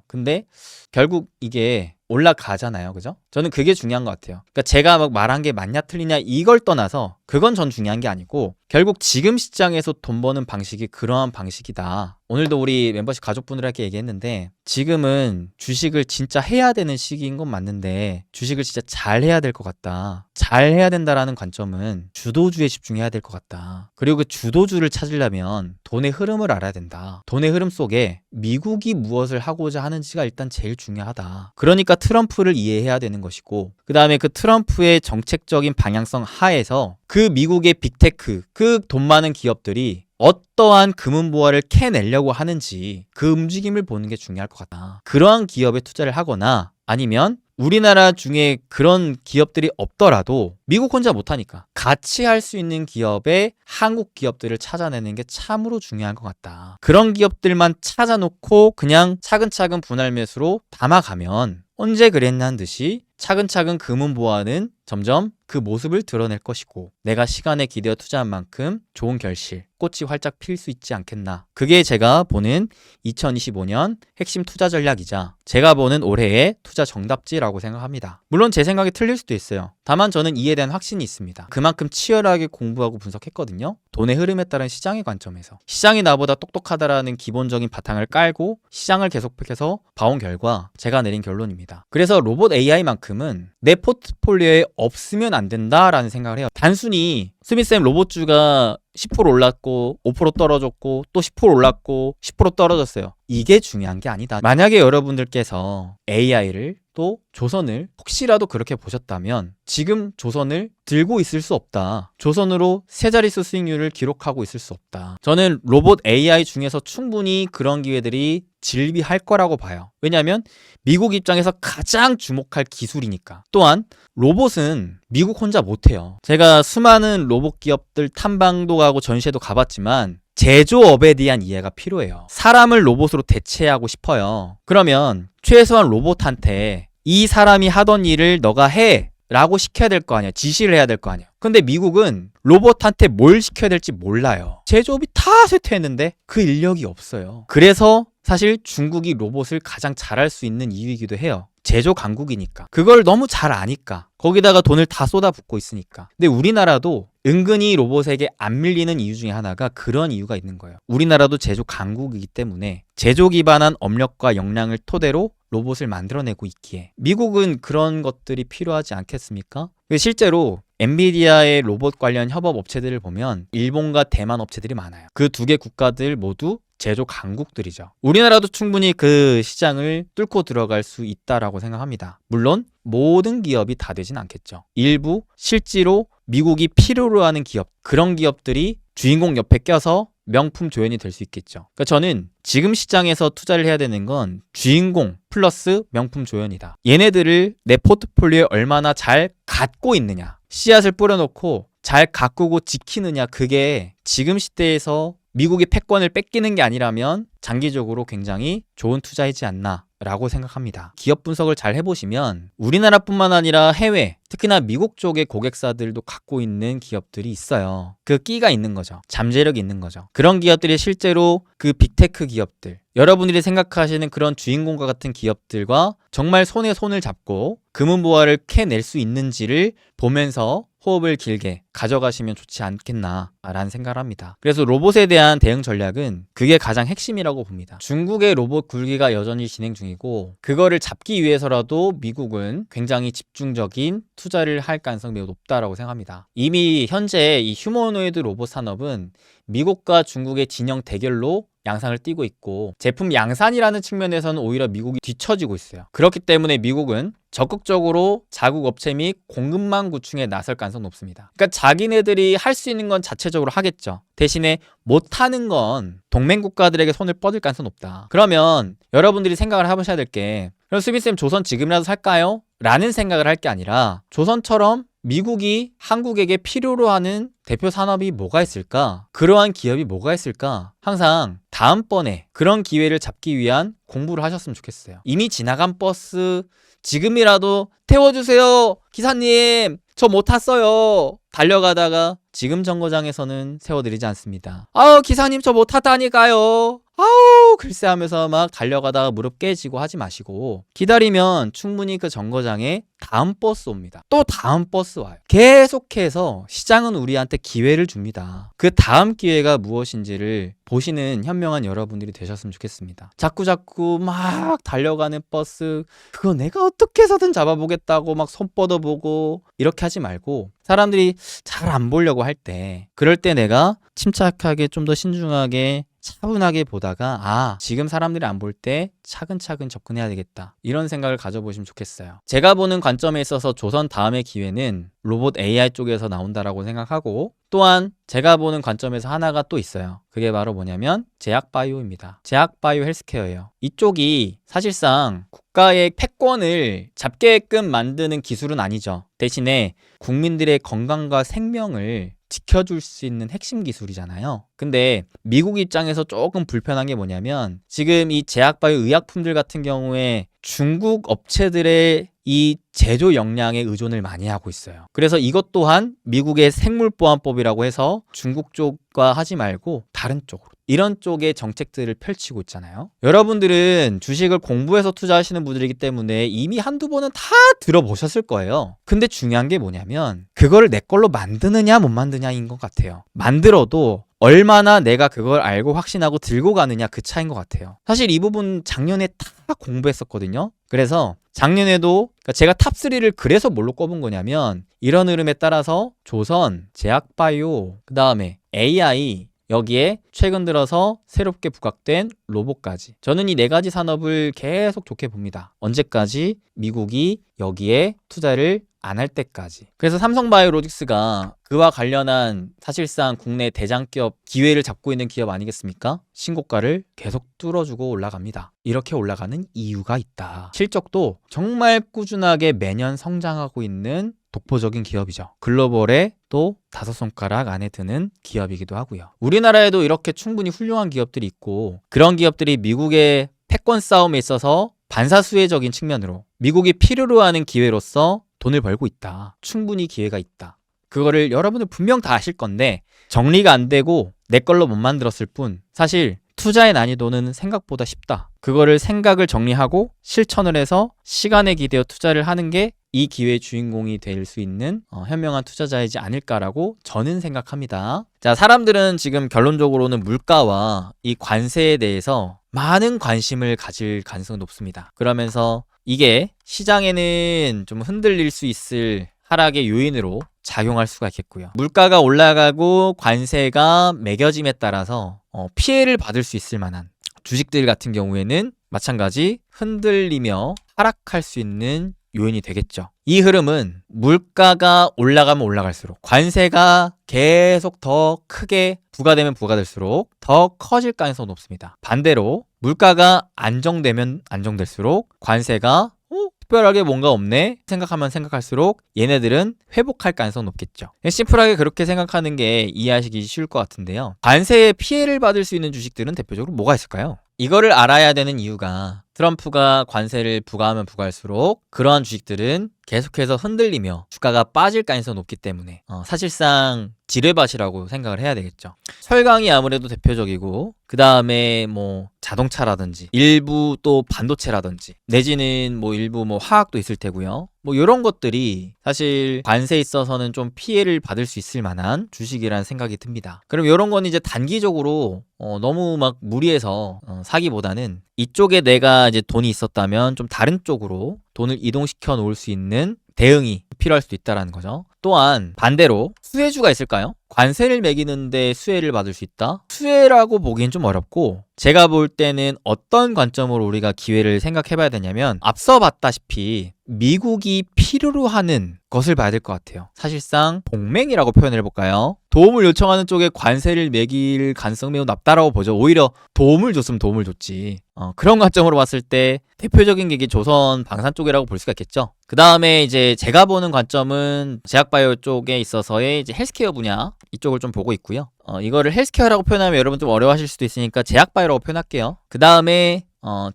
근데 결국 이게 올라가잖아요. 그죠? 저는 그게 중요한 것 같아요. 그러니까 제가 막 말한 게 맞냐 틀리냐 이걸 떠나서 그건 전 중요한 게 아니고 결국 지금 시장에서 돈 버는 방식이 그러한 방식이다. 오늘도 우리 멤버십 가족분들에게 얘기했는데 지금은 주식을 진짜 해야 되는 시기인 건 맞는데 주식을 진짜 잘 해야 될 것 같다. 잘 해야 된다라는 관점은 주도주에 집중해야 될 것 같다. 그리고 그 주도주를 찾으려면 돈의 흐름을 알아야 된다. 돈의 흐름 속에 미국이 무엇을 하고자 하는지가 일단 제일 중요하다. 그러니까 트럼프를 이해해야 되는 것이고 그 다음에 그 트럼프의 정책적인 방향성 하에서 그 미국의 빅테크, 그 돈 많은 기업들이 어떠한 금은보화를 캐내려고 하는지 그 움직임을 보는 게 중요할 것 같다. 그러한 기업에 투자를 하거나 아니면 우리나라 중에 그런 기업들이 없더라도 미국 혼자 못하니까 같이 할 수 있는 기업의 한국 기업들을 찾아내는 게 참으로 중요한 것 같다. 그런 기업들만 찾아놓고 그냥 차근차근 분할 매수로 담아가면 언제 그랬냐는 듯이 차근차근 금은보화는 점점 그 모습을 드러낼 것이고 내가 시간에 기대어 투자한 만큼 좋은 결실, 꽃이 활짝 필 수 있지 않겠나. 그게 제가 보는 2025년 핵심 투자 전략이자 제가 보는 올해의 투자 정답지라고 생각합니다. 물론 제 생각이 틀릴 수도 있어요. 다만 저는 이에 대한 확신이 있습니다. 그만큼 치열하게 공부하고 분석했거든요. 돈의 흐름에 따른 시장의 관점에서. 시장이 나보다 똑똑하다라는 기본적인 바탕을 깔고 시장을 계속해서 봐온 결과 제가 내린 결론입니다. 그래서 로봇 AI만큼은 내 포트폴리오에 없으면 안 된다라는 생각을 해요. 단순히 수미쌤 로봇주가 10% 올랐고 5% 떨어졌고 또 10% 올랐고 10% 떨어졌어요. 이게 중요한 게 아니다. 만약에 여러분들께서 AI를 또 조선을 혹시라도 그렇게 보셨다면 지금 조선을 들고 있을 수 없다. 조선으로 세 자릿수 수익률을 기록하고 있을 수 없다. 저는 로봇 AI 중에서 충분히 그런 기회들이 질비할 거라고 봐요. 왜냐하면 미국 입장에서 가장 주목할 기술이니까. 또한 로봇은 미국 혼자 못해요. 제가 수많은 로봇 기업들 탐방도 가고 전시회도 가봤지만 제조업에 대한 이해가 필요해요. 사람을 로봇으로 대체하고 싶어요. 그러면 최소한 로봇한테 이 사람이 하던 일을 너가 해 라고 시켜야 될 거 아니야. 지시를 해야 될 거 아니야. 근데 미국은 로봇한테 뭘 시켜야 될지 몰라요. 제조업이 다 쇠퇴했는데 그 인력이 없어요. 그래서 사실 중국이 로봇을 가장 잘할 수 있는 이유이기도 해요. 제조 강국이니까. 그걸 너무 잘 아니까. 거기다가 돈을 다 쏟아붓고 있으니까. 근데 우리나라도 은근히 로봇에게 안 밀리는 이유 중에 하나가 그런 이유가 있는 거예요. 우리나라도 제조 강국이기 때문에 제조 기반한 업력과 역량을 토대로 로봇을 만들어내고 있기에 미국은 그런 것들이 필요하지 않겠습니까? 실제로 엔비디아의 로봇 관련 협업 업체들을 보면 일본과 대만 업체들이 많아요. 그 두 개 국가들 모두 제조 강국들이죠. 우리나라도 충분히 그 시장을 뚫고 들어갈 수 있다라고 생각합니다. 물론 모든 기업이 다 되진 않겠죠. 일부 실제로 미국이 필요로 하는 기업, 그런 기업들이 주인공 옆에 껴서 명품 조연이 될 수 있겠죠. 그러니까 저는 지금 시장에서 투자를 해야 되는 건 주인공 플러스 명품 조연이다. 얘네들을 내 포트폴리오에 얼마나 잘 갖고 있느냐, 씨앗을 뿌려놓고 잘 가꾸고 지키느냐, 그게 지금 시대에서 미국이 패권을 뺏기는 게 아니라면 장기적으로 굉장히 좋은 투자이지 않나 라고 생각합니다. 기업 분석을 잘 해보시면 우리나라뿐만 아니라 해외, 특히나 미국 쪽의 고객사들도 갖고 있는 기업들이 있어요. 그 끼가 있는 거죠. 잠재력이 있는 거죠. 그런 기업들이 실제로 그 빅테크 기업들, 여러분들이 생각하시는 그런 주인공과 같은 기업들과 정말 손에 손을 잡고 금은보화를 캐낼 수 있는지를 보면서 호흡을 길게 가져가시면 좋지 않겠나라는 생각을 합니다. 그래서 로봇에 대한 대응 전략은 그게 가장 핵심이라고 봅니다. 중국의 로봇 굴기가 여전히 진행 중이고 그거를 잡기 위해서라도 미국은 굉장히 집중적인 투자를 할 가능성이 매우 높다라고 생각합니다. 이미 현재 이 휴머노이드 로봇 산업은 미국과 중국의 진영 대결로 양상을 띠고 있고 제품 양산이라는 측면에서는 오히려 미국이 뒤처지고 있어요. 그렇기 때문에 미국은 적극적으로 자국 업체 및 공급망 구축에 나설 가능성이 높습니다. 그러니까 자기네들이 할 수 있는 건 자체적으로 하겠죠. 대신에 못하는 건 동맹 국가들에게 손을 뻗을 가능성이 높다. 그러면 여러분들이 생각을 해보셔야 될 게, 그럼 수빈쌤 조선 지금이라도 살까요? 라는 생각을 할 게 아니라 조선처럼 미국이 한국에게 필요로 하는 대표 산업이 뭐가 있을까? 그러한 기업이 뭐가 있을까? 항상 다음번에 그런 기회를 잡기 위한 공부를 하셨으면 좋겠어요. 이미 지나간 버스 지금이라도 태워주세요. 기사님, 저 못 탔어요. 달려가다가 지금 정거장에서는 세워드리지 않습니다. 아우, 기사님 저 못 탔다니까요. 아우, 글쎄 하면서 막 달려가다가 무릎 깨지고 하지 마시고 기다리면 충분히 그 정거장에 다음 버스 옵니다. 또 다음 버스 와요. 계속해서 시장은 우리한테 기회를 줍니다. 그 다음 기회가 무엇인지를 보시는 현명한 여러분들이 되셨으면 좋겠습니다. 자꾸 막 달려가는 버스, 그거 내가 어떻게 해서든 잡아보겠다고 막 손 뻗어보고 이렇게 하지 말고, 사람들이 잘 안 보려고 할 때, 그럴 때 내가 침착하게 좀 더 신중하게 차분하게 보다가 지금 사람들이 안 볼 때 차근차근 접근해야 되겠다, 이런 생각을 가져보시면 좋겠어요. 제가 보는 관점에 있어서 조선 다음의 기회는 로봇 AI 쪽에서 나온다라고 생각하고, 또한 제가 보는 관점에서 하나가 또 있어요. 그게 바로 뭐냐면 제약바이오입니다. 제약바이오 헬스케어예요. 이쪽이 사실상 국가의 패권을 잡게끔 만드는 기술은 아니죠. 대신에 국민들의 건강과 생명을 지켜줄 수 있는 핵심 기술이잖아요. 근데 미국 입장에서 조금 불편한 게 뭐냐면 지금 이 제약바이오 의약품들 같은 경우에 중국 업체들의 이 제조 역량에 의존을 많이 하고 있어요. 그래서 이것 또한 미국의 생물보안법이라고 해서 중국 쪽과 하지 말고 다른 쪽으로, 이런 쪽의 정책들을 펼치고 있잖아요. 여러분들은 주식을 공부해서 투자하시는 분들이기 때문에 이미 한두 번은 다 들어보셨을 거예요. 근데 중요한 게 뭐냐면 그거를 내 걸로 만드느냐 못 만드냐인 것 같아요. 만들어도 얼마나 내가 그걸 알고 확신하고 들고 가느냐, 그 차이인 것 같아요. 사실 이 부분 작년에 다 공부했었거든요. 그래서 작년에도 제가 탑3를 그래서 뭘로 꼽은 거냐면 이런 흐름에 따라서 조선, 제약바이오, 그 다음에 AI, 여기에 최근 들어서 새롭게 부각된 로봇까지, 저는 이 네 가지 산업을 계속 좋게 봅니다. 언제까지? 미국이 여기에 투자를 안 할 때까지. 그래서 삼성바이오로직스가 그와 관련한 사실상 국내 대장기업 기회를 잡고 있는 기업 아니겠습니까? 신고가를 계속 뚫어주고 올라갑니다. 이렇게 올라가는 이유가 있다. 실적도 정말 꾸준하게 매년 성장하고 있는 독보적인 기업이죠. 글로벌에 또 5손가락 안에 드는 기업이기도 하고요. 우리나라에도 이렇게 충분히 훌륭한 기업들이 있고, 그런 기업들이 미국의 패권 싸움에 있어서 반사수혜적인 측면으로 미국이 필요로 하는 기회로서 돈을 벌고 있다. 충분히 기회가 있다. 그거를 여러분들 분명 다 아실 건데 정리가 안 되고 내 걸로 못 만들었을 뿐 사실 투자의 난이도는 생각보다 쉽다. 그거를 생각을 정리하고 실천을 해서 시간에 기대어 투자를 하는 게 이 기회의 주인공이 될 수 있는 현명한 투자자이지 않을까라고 저는 생각합니다. 자, 사람들은 지금 결론적으로는 물가와 이 관세에 대해서 많은 관심을 가질 가능성이 높습니다. 그러면서 이게 시장에는 좀 흔들릴 수 있을 하락의 요인으로 작용할 수가 있겠고요. 물가가 올라가고 관세가 매겨짐에 따라서 피해를 받을 수 있을 만한 주식들 같은 경우에는 마찬가지 흔들리며 하락할 수 있는 요인이 되겠죠. 이 흐름은 물가가 올라가면 올라갈수록 관세가 계속 더 크게 부과되면 부과될수록 더 커질 가능성이 높습니다. 반대로 물가가 안정되면 안정될수록 관세가 특별하게 뭔가 없네 생각하면 생각할수록 얘네들은 회복할 가능성이 높겠죠. 심플하게 그렇게 생각하는 게 이해하시기 쉬울 것 같은데요. 관세에 피해를 받을 수 있는 주식들은 대표적으로 뭐가 있을까요? 이거를 알아야 되는 이유가 트럼프가 관세를 부과하면 부과할수록 그러한 주식들은 계속해서 흔들리며 주가가 빠질 가능성이 높기 때문에 사실상 지뢰밭이라고 생각을 해야 되겠죠. 철강이 아무래도 대표적이고 그 다음에 뭐 자동차라든지 일부 또 반도체라든지 내지는 뭐 일부 뭐 화학도 있을 테고요. 뭐 이런 것들이 사실 관세에 있어서는 좀 피해를 받을 수 있을 만한 주식이라는 생각이 듭니다. 그럼 이런 건 이제 단기적으로 너무 막 무리해서 사기보다는 이쪽에 내가 이제 돈이 있었다면 좀 다른 쪽으로 돈을 이동시켜 놓을 수 있는 대응이 필요할 수도 있다는 거죠. 또한 반대로 수혜주가 있을까요? 관세를 매기는데 수혜를 받을 수 있다? 수혜라고 보기엔 좀 어렵고 제가 볼 때는 어떤 관점으로 우리가 기회를 생각해 봐야 되냐면 앞서 봤다시피 미국이 필요로 하는 것을 봐야 될 것 같아요. 사실상 동맹이라고 표현을 해볼까요? 도움을 요청하는 쪽에 관세를 매길 가능성이 매우 낮다라고 보죠. 오히려 도움을 줬으면 도움을 줬지. 그런 관점으로 봤을 때 대표적인 게 조선 방산 쪽이라고 볼 수가 있겠죠. 그 다음에 이제 제가 보는 관점은 제약바이오 쪽에 있어서의 이제 헬스케어 분야 이쪽을 좀 보고 있고요. 이거를 헬스케어라고 표현하면 여러분 좀 어려워하실 수도 있으니까 제약바이오라고 표현할게요. 그 다음에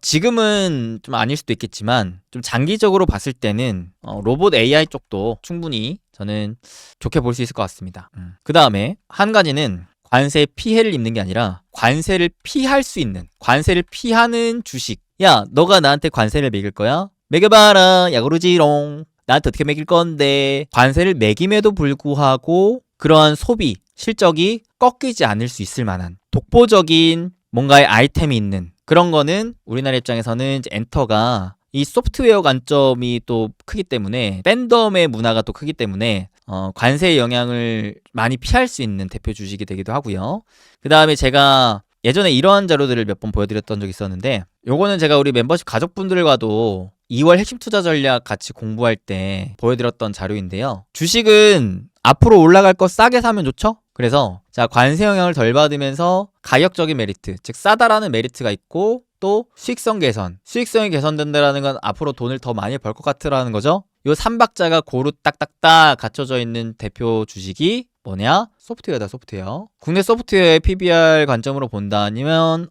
지금은 좀 아닐 수도 있겠지만 좀 장기적으로 봤을 때는 로봇 AI 쪽도 충분히 저는 좋게 볼 수 있을 것 같습니다. 그 다음에 한 가지는 관세 피해를 입는 게 아니라 관세를 피할 수 있는 관세를 피하는 주식. 야, 너가 나한테 관세를 매길 거야? 매겨봐라. 야구르지롱. 나한테 어떻게 매길 건데. 관세를 매김에도 불구하고 그러한 소비 실적이 꺾이지 않을 수 있을 만한 독보적인 뭔가의 아이템이 있는 그런 거는 우리나라 입장에서는 이제 엔터가 이 소프트웨어 관점이 또 크기 때문에 팬덤의 문화가 또 크기 때문에 관세의 영향을 많이 피할 수 있는 대표 주식이 되기도 하고요. 그 다음에 제가 예전에 이러한 자료들을 몇 번 보여드렸던 적이 있었는데 요거는 제가 우리 멤버십 가족분들과도 2월 핵심 투자 전략 같이 공부할 때 보여드렸던 자료인데요. 주식은 앞으로 올라갈 거 싸게 사면 좋죠? 그래서 자 관세 영향을 덜 받으면서 가격적인 메리트, 즉 싸다라는 메리트가 있고 또 수익성 개선, 수익성이 개선된다라는 건 앞으로 돈을 더 많이 벌 것 같으라는 거죠. 요 3박자가 고루 딱딱딱 갖춰져 있는 대표 주식이 뭐냐? 소프트웨어다, 소프트웨어. 국내 소프트웨어의 PBR 관점으로 본다면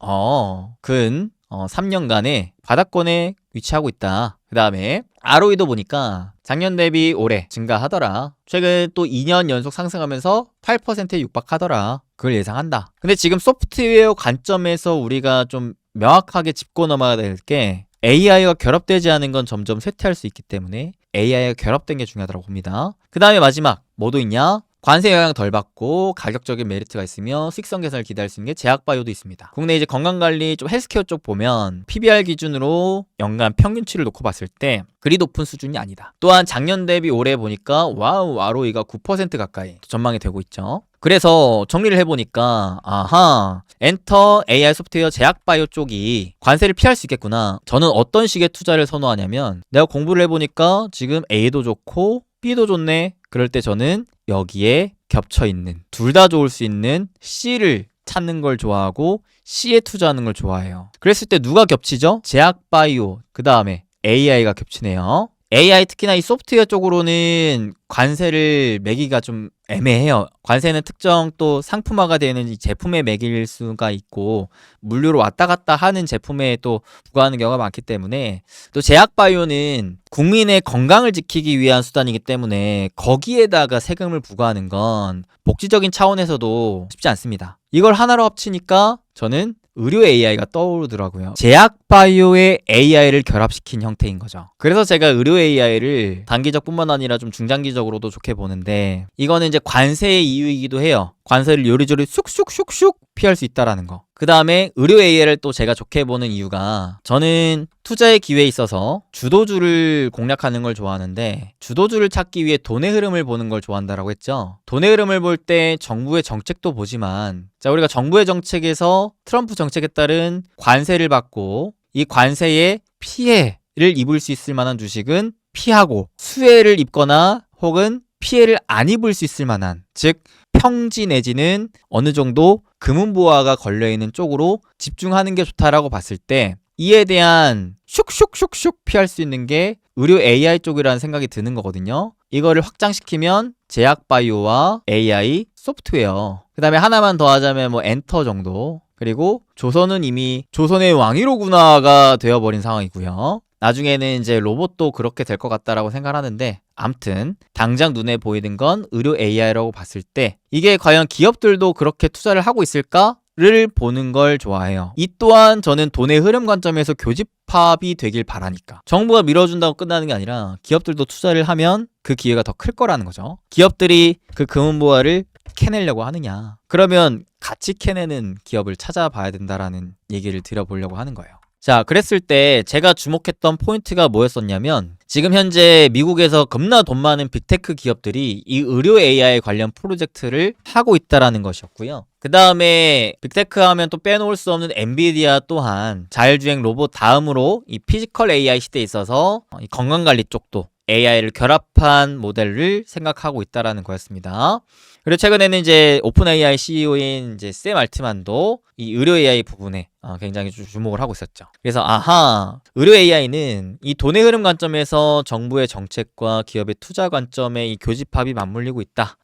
근 3년간의 바닥권에 위치하고 있다. 그 다음에 ROE도 보니까 작년 대비 올해 증가하더라. 최근 또 2년 연속 상승하면서 8%에 육박하더라. 그걸 예상한다. 근데 지금 소프트웨어 관점에서 우리가 좀 명확하게 짚고 넘어가야 될 게 AI와 결합되지 않은 건 점점 쇠퇴할 수 있기 때문에 AI와 결합된 게 중요하다고 봅니다. 그 다음에 마지막 뭐도 있냐? 관세 영향 덜 받고 가격적인 메리트가 있으며 수익성 개선을 기대할 수 있는 게 제약바이오도 있습니다. 국내 이제 건강관리 좀 헬스케어 쪽 보면 PBR 기준으로 연간 평균치를 놓고 봤을 때 그리 높은 수준이 아니다. 또한 작년 대비 올해 보니까 와우 ROE가 9% 가까이 전망이 되고 있죠. 그래서 정리를 해보니까 아하 엔터 AI 소프트웨어 제약바이오 쪽이 관세를 피할 수 있겠구나. 저는 어떤 식의 투자를 선호하냐면 내가 공부를 해보니까 지금 A도 좋고 B도 좋네. 그럴 때 저는 여기에 겹쳐있는 둘 다 좋을 수 있는 C를 찾는 걸 좋아하고 C에 투자하는 걸 좋아해요. 그랬을 때 누가 겹치죠? 제약바이오 그 다음에 AI가 겹치네요. AI 특히나 이 소프트웨어 쪽으로는 관세를 매기가 좀 애매해요. 관세는 특정 또 상품화가 되는 이 제품에 매길 수가 있고 물류로 왔다 갔다 하는 제품에 또 부과하는 경우가 많기 때문에 또 제약바이오는 국민의 건강을 지키기 위한 수단이기 때문에 거기에다가 세금을 부과하는 건 복지적인 차원에서도 쉽지 않습니다. 이걸 하나로 합치니까 저는 의료 AI가 떠오르더라고요. 제약바이오의 AI를 결합시킨 형태인 거죠. 그래서 제가 의료 AI를 단기적뿐만 아니라 좀 중장기적으로도 좋게 보는데 이거는 이제 관세의 이유이기도 해요. 관세를 요리조리 쑥쑥쑥쑥 피할 수 있다라는 거. 그 다음에 의료 AI를 또 제가 좋게 보는 이유가 저는 투자의 기회에 있어서 주도주를 공략하는 걸 좋아하는데 주도주를 찾기 위해 돈의 흐름을 보는 걸 좋아한다라고 했죠. 돈의 흐름을 볼 때 정부의 정책도 보지만 자 우리가 정부의 정책에서 트럼프 정책에 따른 관세를 받고 이 관세에 피해를 입을 수 있을 만한 주식은 피하고 수혜를 입거나 혹은 피해를 안 입을 수 있을 만한 즉 평지 내지는 어느 정도 금은보화가 걸려있는 쪽으로 집중하는 게 좋다라고 봤을 때 이에 대한 슉슉슉슉 피할 수 있는 게 의료 AI 쪽이라는 생각이 드는 거거든요. 이거를 확장시키면 제약바이오와 AI, 소프트웨어 그 다음에 하나만 더 하자면 뭐 엔터 정도 그리고 조선은 이미 조선의 왕위로구나가 되어버린 상황이고요. 나중에는 이제 로봇도 그렇게 될 것 같다라고 생각하는데 암튼 당장 눈에 보이는 건 의료 AI라고 봤을 때 이게 과연 기업들도 그렇게 투자를 하고 있을까를 보는 걸 좋아해요. 이 또한 저는 돈의 흐름 관점에서 교집합이 되길 바라니까 정부가 밀어준다고 끝나는 게 아니라 기업들도 투자를 하면 그 기회가 더 클 거라는 거죠. 기업들이 그 금은보화를 캐내려고 하느냐 그러면 같이 캐내는 기업을 찾아봐야 된다라는 얘기를 드려보려고 하는 거예요. 자, 그랬을 때 제가 주목했던 포인트가 뭐였었냐면 지금 현재 미국에서 겁나 돈 많은 빅테크 기업들이 이 의료 AI 관련 프로젝트를 하고 있다라는 것이었고요. 그 다음에 빅테크 하면 또 빼놓을 수 없는 엔비디아 또한 자율주행 로봇 다음으로 이 피지컬 AI 시대에 있어서 이 건강관리 쪽도 AI를 결합한 모델을 생각하고 있다라는 거였습니다. 그리고 최근에는 이제 오픈 AI CEO인 이제 샘 알트만도 이 의료 AI 부분에 굉장히 주목을 하고 있었죠. 그래서 아하, 의료 AI는 이 돈의 흐름 관점에서 정부의 정책과 기업의 투자 관점에 이 교집합이 맞물리고 있다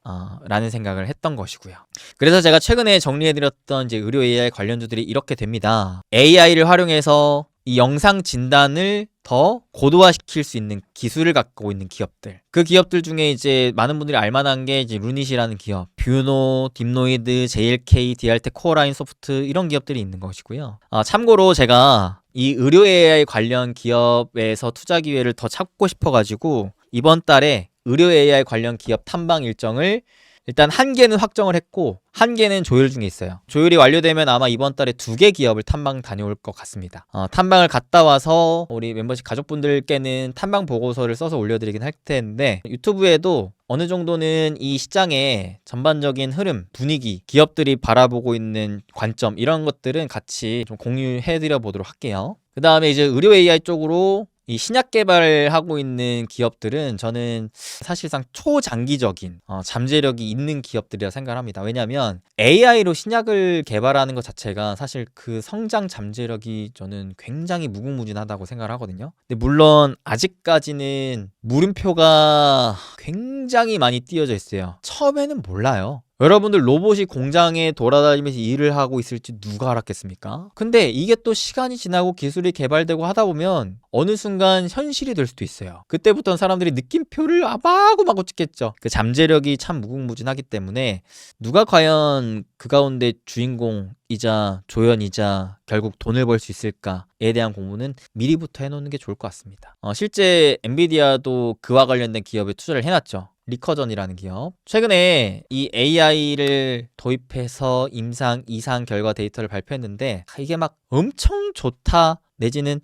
라는 생각을 했던 것이고요. 그래서 제가 최근에 정리해드렸던 이제 의료 AI 관련주들이 이렇게 됩니다. AI를 활용해서 이 영상 진단을 더 고도화시킬 수 있는 기술을 갖고 있는 기업들. 그 기업들 중에 이제 많은 분들이 알만한 게 이제 루닛이라는 기업, 뷰노, 딥노이드, JLK, 디알텍, 코어라인 소프트 이런 기업들이 있는 것이고요. 참고로 제가 이 의료 AI 관련 기업에서 투자 기회를 더 찾고 싶어가지고 이번 달에 의료 AI 관련 기업 탐방 일정을 일단 한 개는 확정을 했고 한 개는 조율 중에 있어요. 조율이 완료되면 아마 이번 달에 2개 기업을 탐방 다녀올 것 같습니다. 탐방을 갔다 와서 우리 멤버십 가족분들께는 탐방 보고서를 써서 올려드리긴 할 텐데 유튜브에도 어느 정도는 이 시장의 전반적인 흐름, 분위기, 기업들이 바라보고 있는 관점 이런 것들은 같이 좀 공유해드려 보도록 할게요. 그 다음에 이제 의료 AI 쪽으로 이 신약 개발하고 있는 기업들은 저는 사실상 초장기적인 잠재력이 있는 기업들이라 생각합니다. 왜냐하면 AI로 신약을 개발하는 것 자체가 사실 그 성장 잠재력이 저는 굉장히 무궁무진하다고 생각을 하거든요. 근데 물론 아직까지는 물음표가 굉장히 많이 띄어져 있어요. 처음에는 몰라요. 여러분들 로봇이 공장에 돌아다니면서 일을 하고 있을지 누가 알았겠습니까? 근데 이게 또 시간이 지나고 기술이 개발되고 하다 보면 어느 순간 현실이 될 수도 있어요. 그때부터는 사람들이 느낌표를 마구마구 찍겠죠. 그 잠재력이 참 무궁무진하기 때문에 누가 과연 그 가운데 주인공이자 조연이자 결국 돈을 벌 수 있을까에 대한 공부는 미리부터 해놓는 게 좋을 것 같습니다. 실제 엔비디아도 그와 관련된 기업에 투자를 해놨죠. 리커전이라는 기업. 최근에 이 AI를 도입해서 임상, 이상 결과 데이터를 발표했는데 이게 막 엄청 좋다 내지는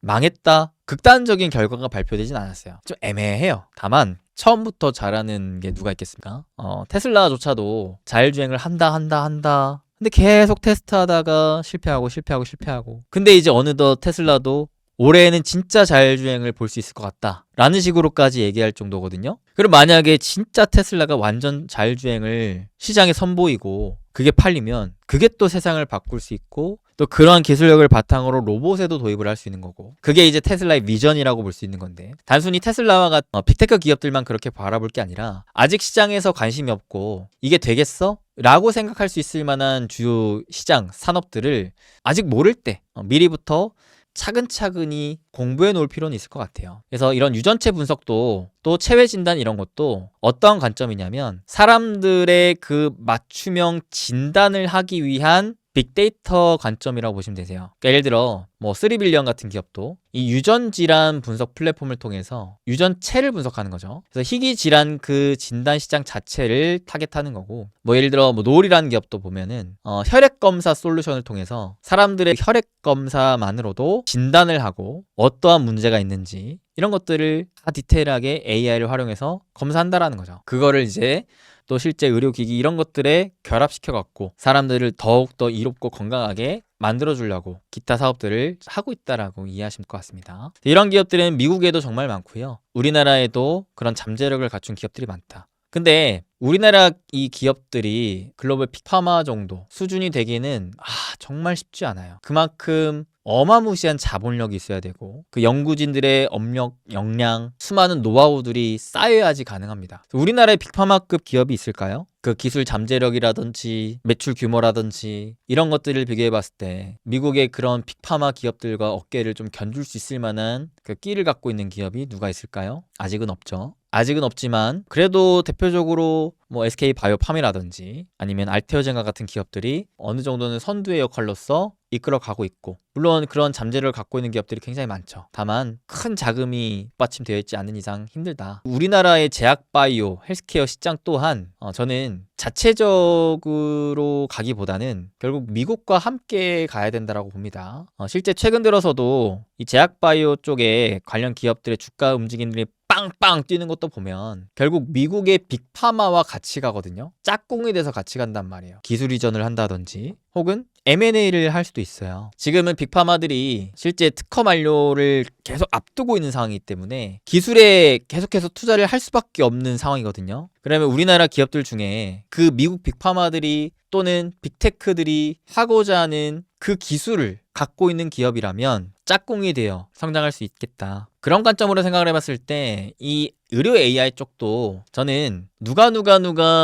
망했다 극단적인 결과가 발표되진 않았어요. 좀 애매해요. 다만 처음부터 잘하는 게 누가 있겠습니까? 테슬라조차도 자율주행을 한다. 근데 계속 테스트하다가 실패하고. 근데 이제 어느덧 테슬라도 올해에는 진짜 자율주행을 볼 수 있을 것 같다 라는 식으로까지 얘기할 정도거든요. 그럼 만약에 진짜 테슬라가 완전 자율주행을 시장에 선보이고 그게 팔리면 그게 또 세상을 바꿀 수 있고 또 그러한 기술력을 바탕으로 로봇에도 도입을 할 수 있는 거고, 그게 이제 테슬라의 비전이라고 볼 수 있는 건데, 단순히 테슬라와 빅테크 기업들만 그렇게 바라볼 게 아니라 아직 시장에서 관심이 없고 이게 되겠어? 라고 생각할 수 있을 만한 주요 시장, 산업들을 아직 모를 때 미리부터 차근차근히 공부해 놓을 필요는 있을 것 같아요. 그래서 이런 유전체 분석도, 또 체외 진단 이런 것도 어떤 관점이냐면, 사람들의 그 맞춤형 진단을 하기 위한 빅데이터 관점이라고 보시면 되세요. 그러니까 예를 들어 3빌리언 같은 기업도 이 유전 질환 분석 플랫폼을 통해서 유전체를 분석하는 거죠. 그래서 희귀 질환 그 진단 시장 자체를 타겟하는 거고, 예를 들어 노을이라는 기업도 보면은 혈액 검사 솔루션을 통해서 사람들의 혈액 검사만으로도 진단을 하고 어떠한 문제가 있는지 이런 것들을 다 디테일하게 AI를 활용해서 검사한다라는 거죠. 그거를 이제 또 실제 의료기기 이런 것들에 결합시켜갖고 사람들을 더욱더 이롭고 건강하게 만들어주려고 기타 사업들을 하고 있다라고 이해하시면 될 것 같습니다. 이런 기업들은 미국에도 정말 많고요. 우리나라에도 그런 잠재력을 갖춘 기업들이 많다. 근데 우리나라 이 기업들이 글로벌 빅파마 정도 수준이 되기는 정말 쉽지 않아요. 그만큼 어마무시한 자본력이 있어야 되고, 그 연구진들의 업력, 역량, 수많은 노하우들이 쌓여야지 가능합니다. 우리나라에 빅파마급 기업이 있을까요? 그 기술 잠재력이라든지 매출 규모라든지 이런 것들을 비교해 봤을 때 미국의 그런 빅파마 기업들과 어깨를 좀 견줄 수 있을 만한 그 끼를 갖고 있는 기업이 누가 있을까요? 아직은 없죠. 아직은 없지만 그래도 대표적으로 SK바이오팜이라든지 아니면 알테오젠과 같은 기업들이 어느 정도는 선두의 역할로서 이끌어가고 있고, 물론 그런 잠재력을 갖고 있는 기업들이 굉장히 많죠. 다만 큰 자금이 받침되어 있지 않는 이상 힘들다. 우리나라의 제약바이오, 헬스케어 시장 또한 저는 자체적으로 가기보다는 결국 미국과 함께 가야 된다라고 봅니다. 실제 최근 들어서도 이 제약바이오 쪽에 관련 기업들의 주가 움직임들이 빵빵 뛰는 것도 보면 결국 미국의 빅파마와 같이 가거든요. 짝꿍이 돼서 같이 간단 말이에요. 기술 이전을 한다든지 혹은 M&A를 할 수도 있어요. 지금은 빅파마들이 실제 특허 만료를 계속 앞두고 있는 상황이기 때문에 기술에 계속해서 투자를 할 수밖에 없는 상황이거든요. 그러면 우리나라 기업들 중에 그 미국 빅파마들이 또는 빅테크들이 하고자 하는 그 기술을 갖고 있는 기업이라면 짝꿍이 되어 성장할 수 있겠다. 그런 관점으로 생각을 해봤을 때 이 의료 AI 쪽도 저는 누가